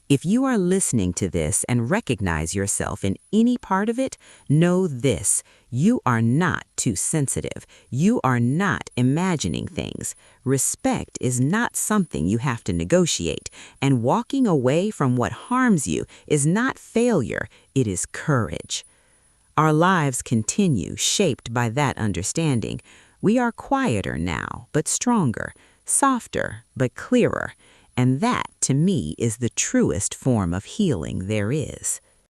If you are listening to this and recognize yourself in any part of it, know this: you are not too sensitive. You are not imagining things. Respect is not something you have to negotiate, and walking away from what harms you is not failure, it is courage. Our lives continue, shaped by that understanding. We are quieter now, but stronger, softer, but clearer. And that, to me, is the truest form of healing there is.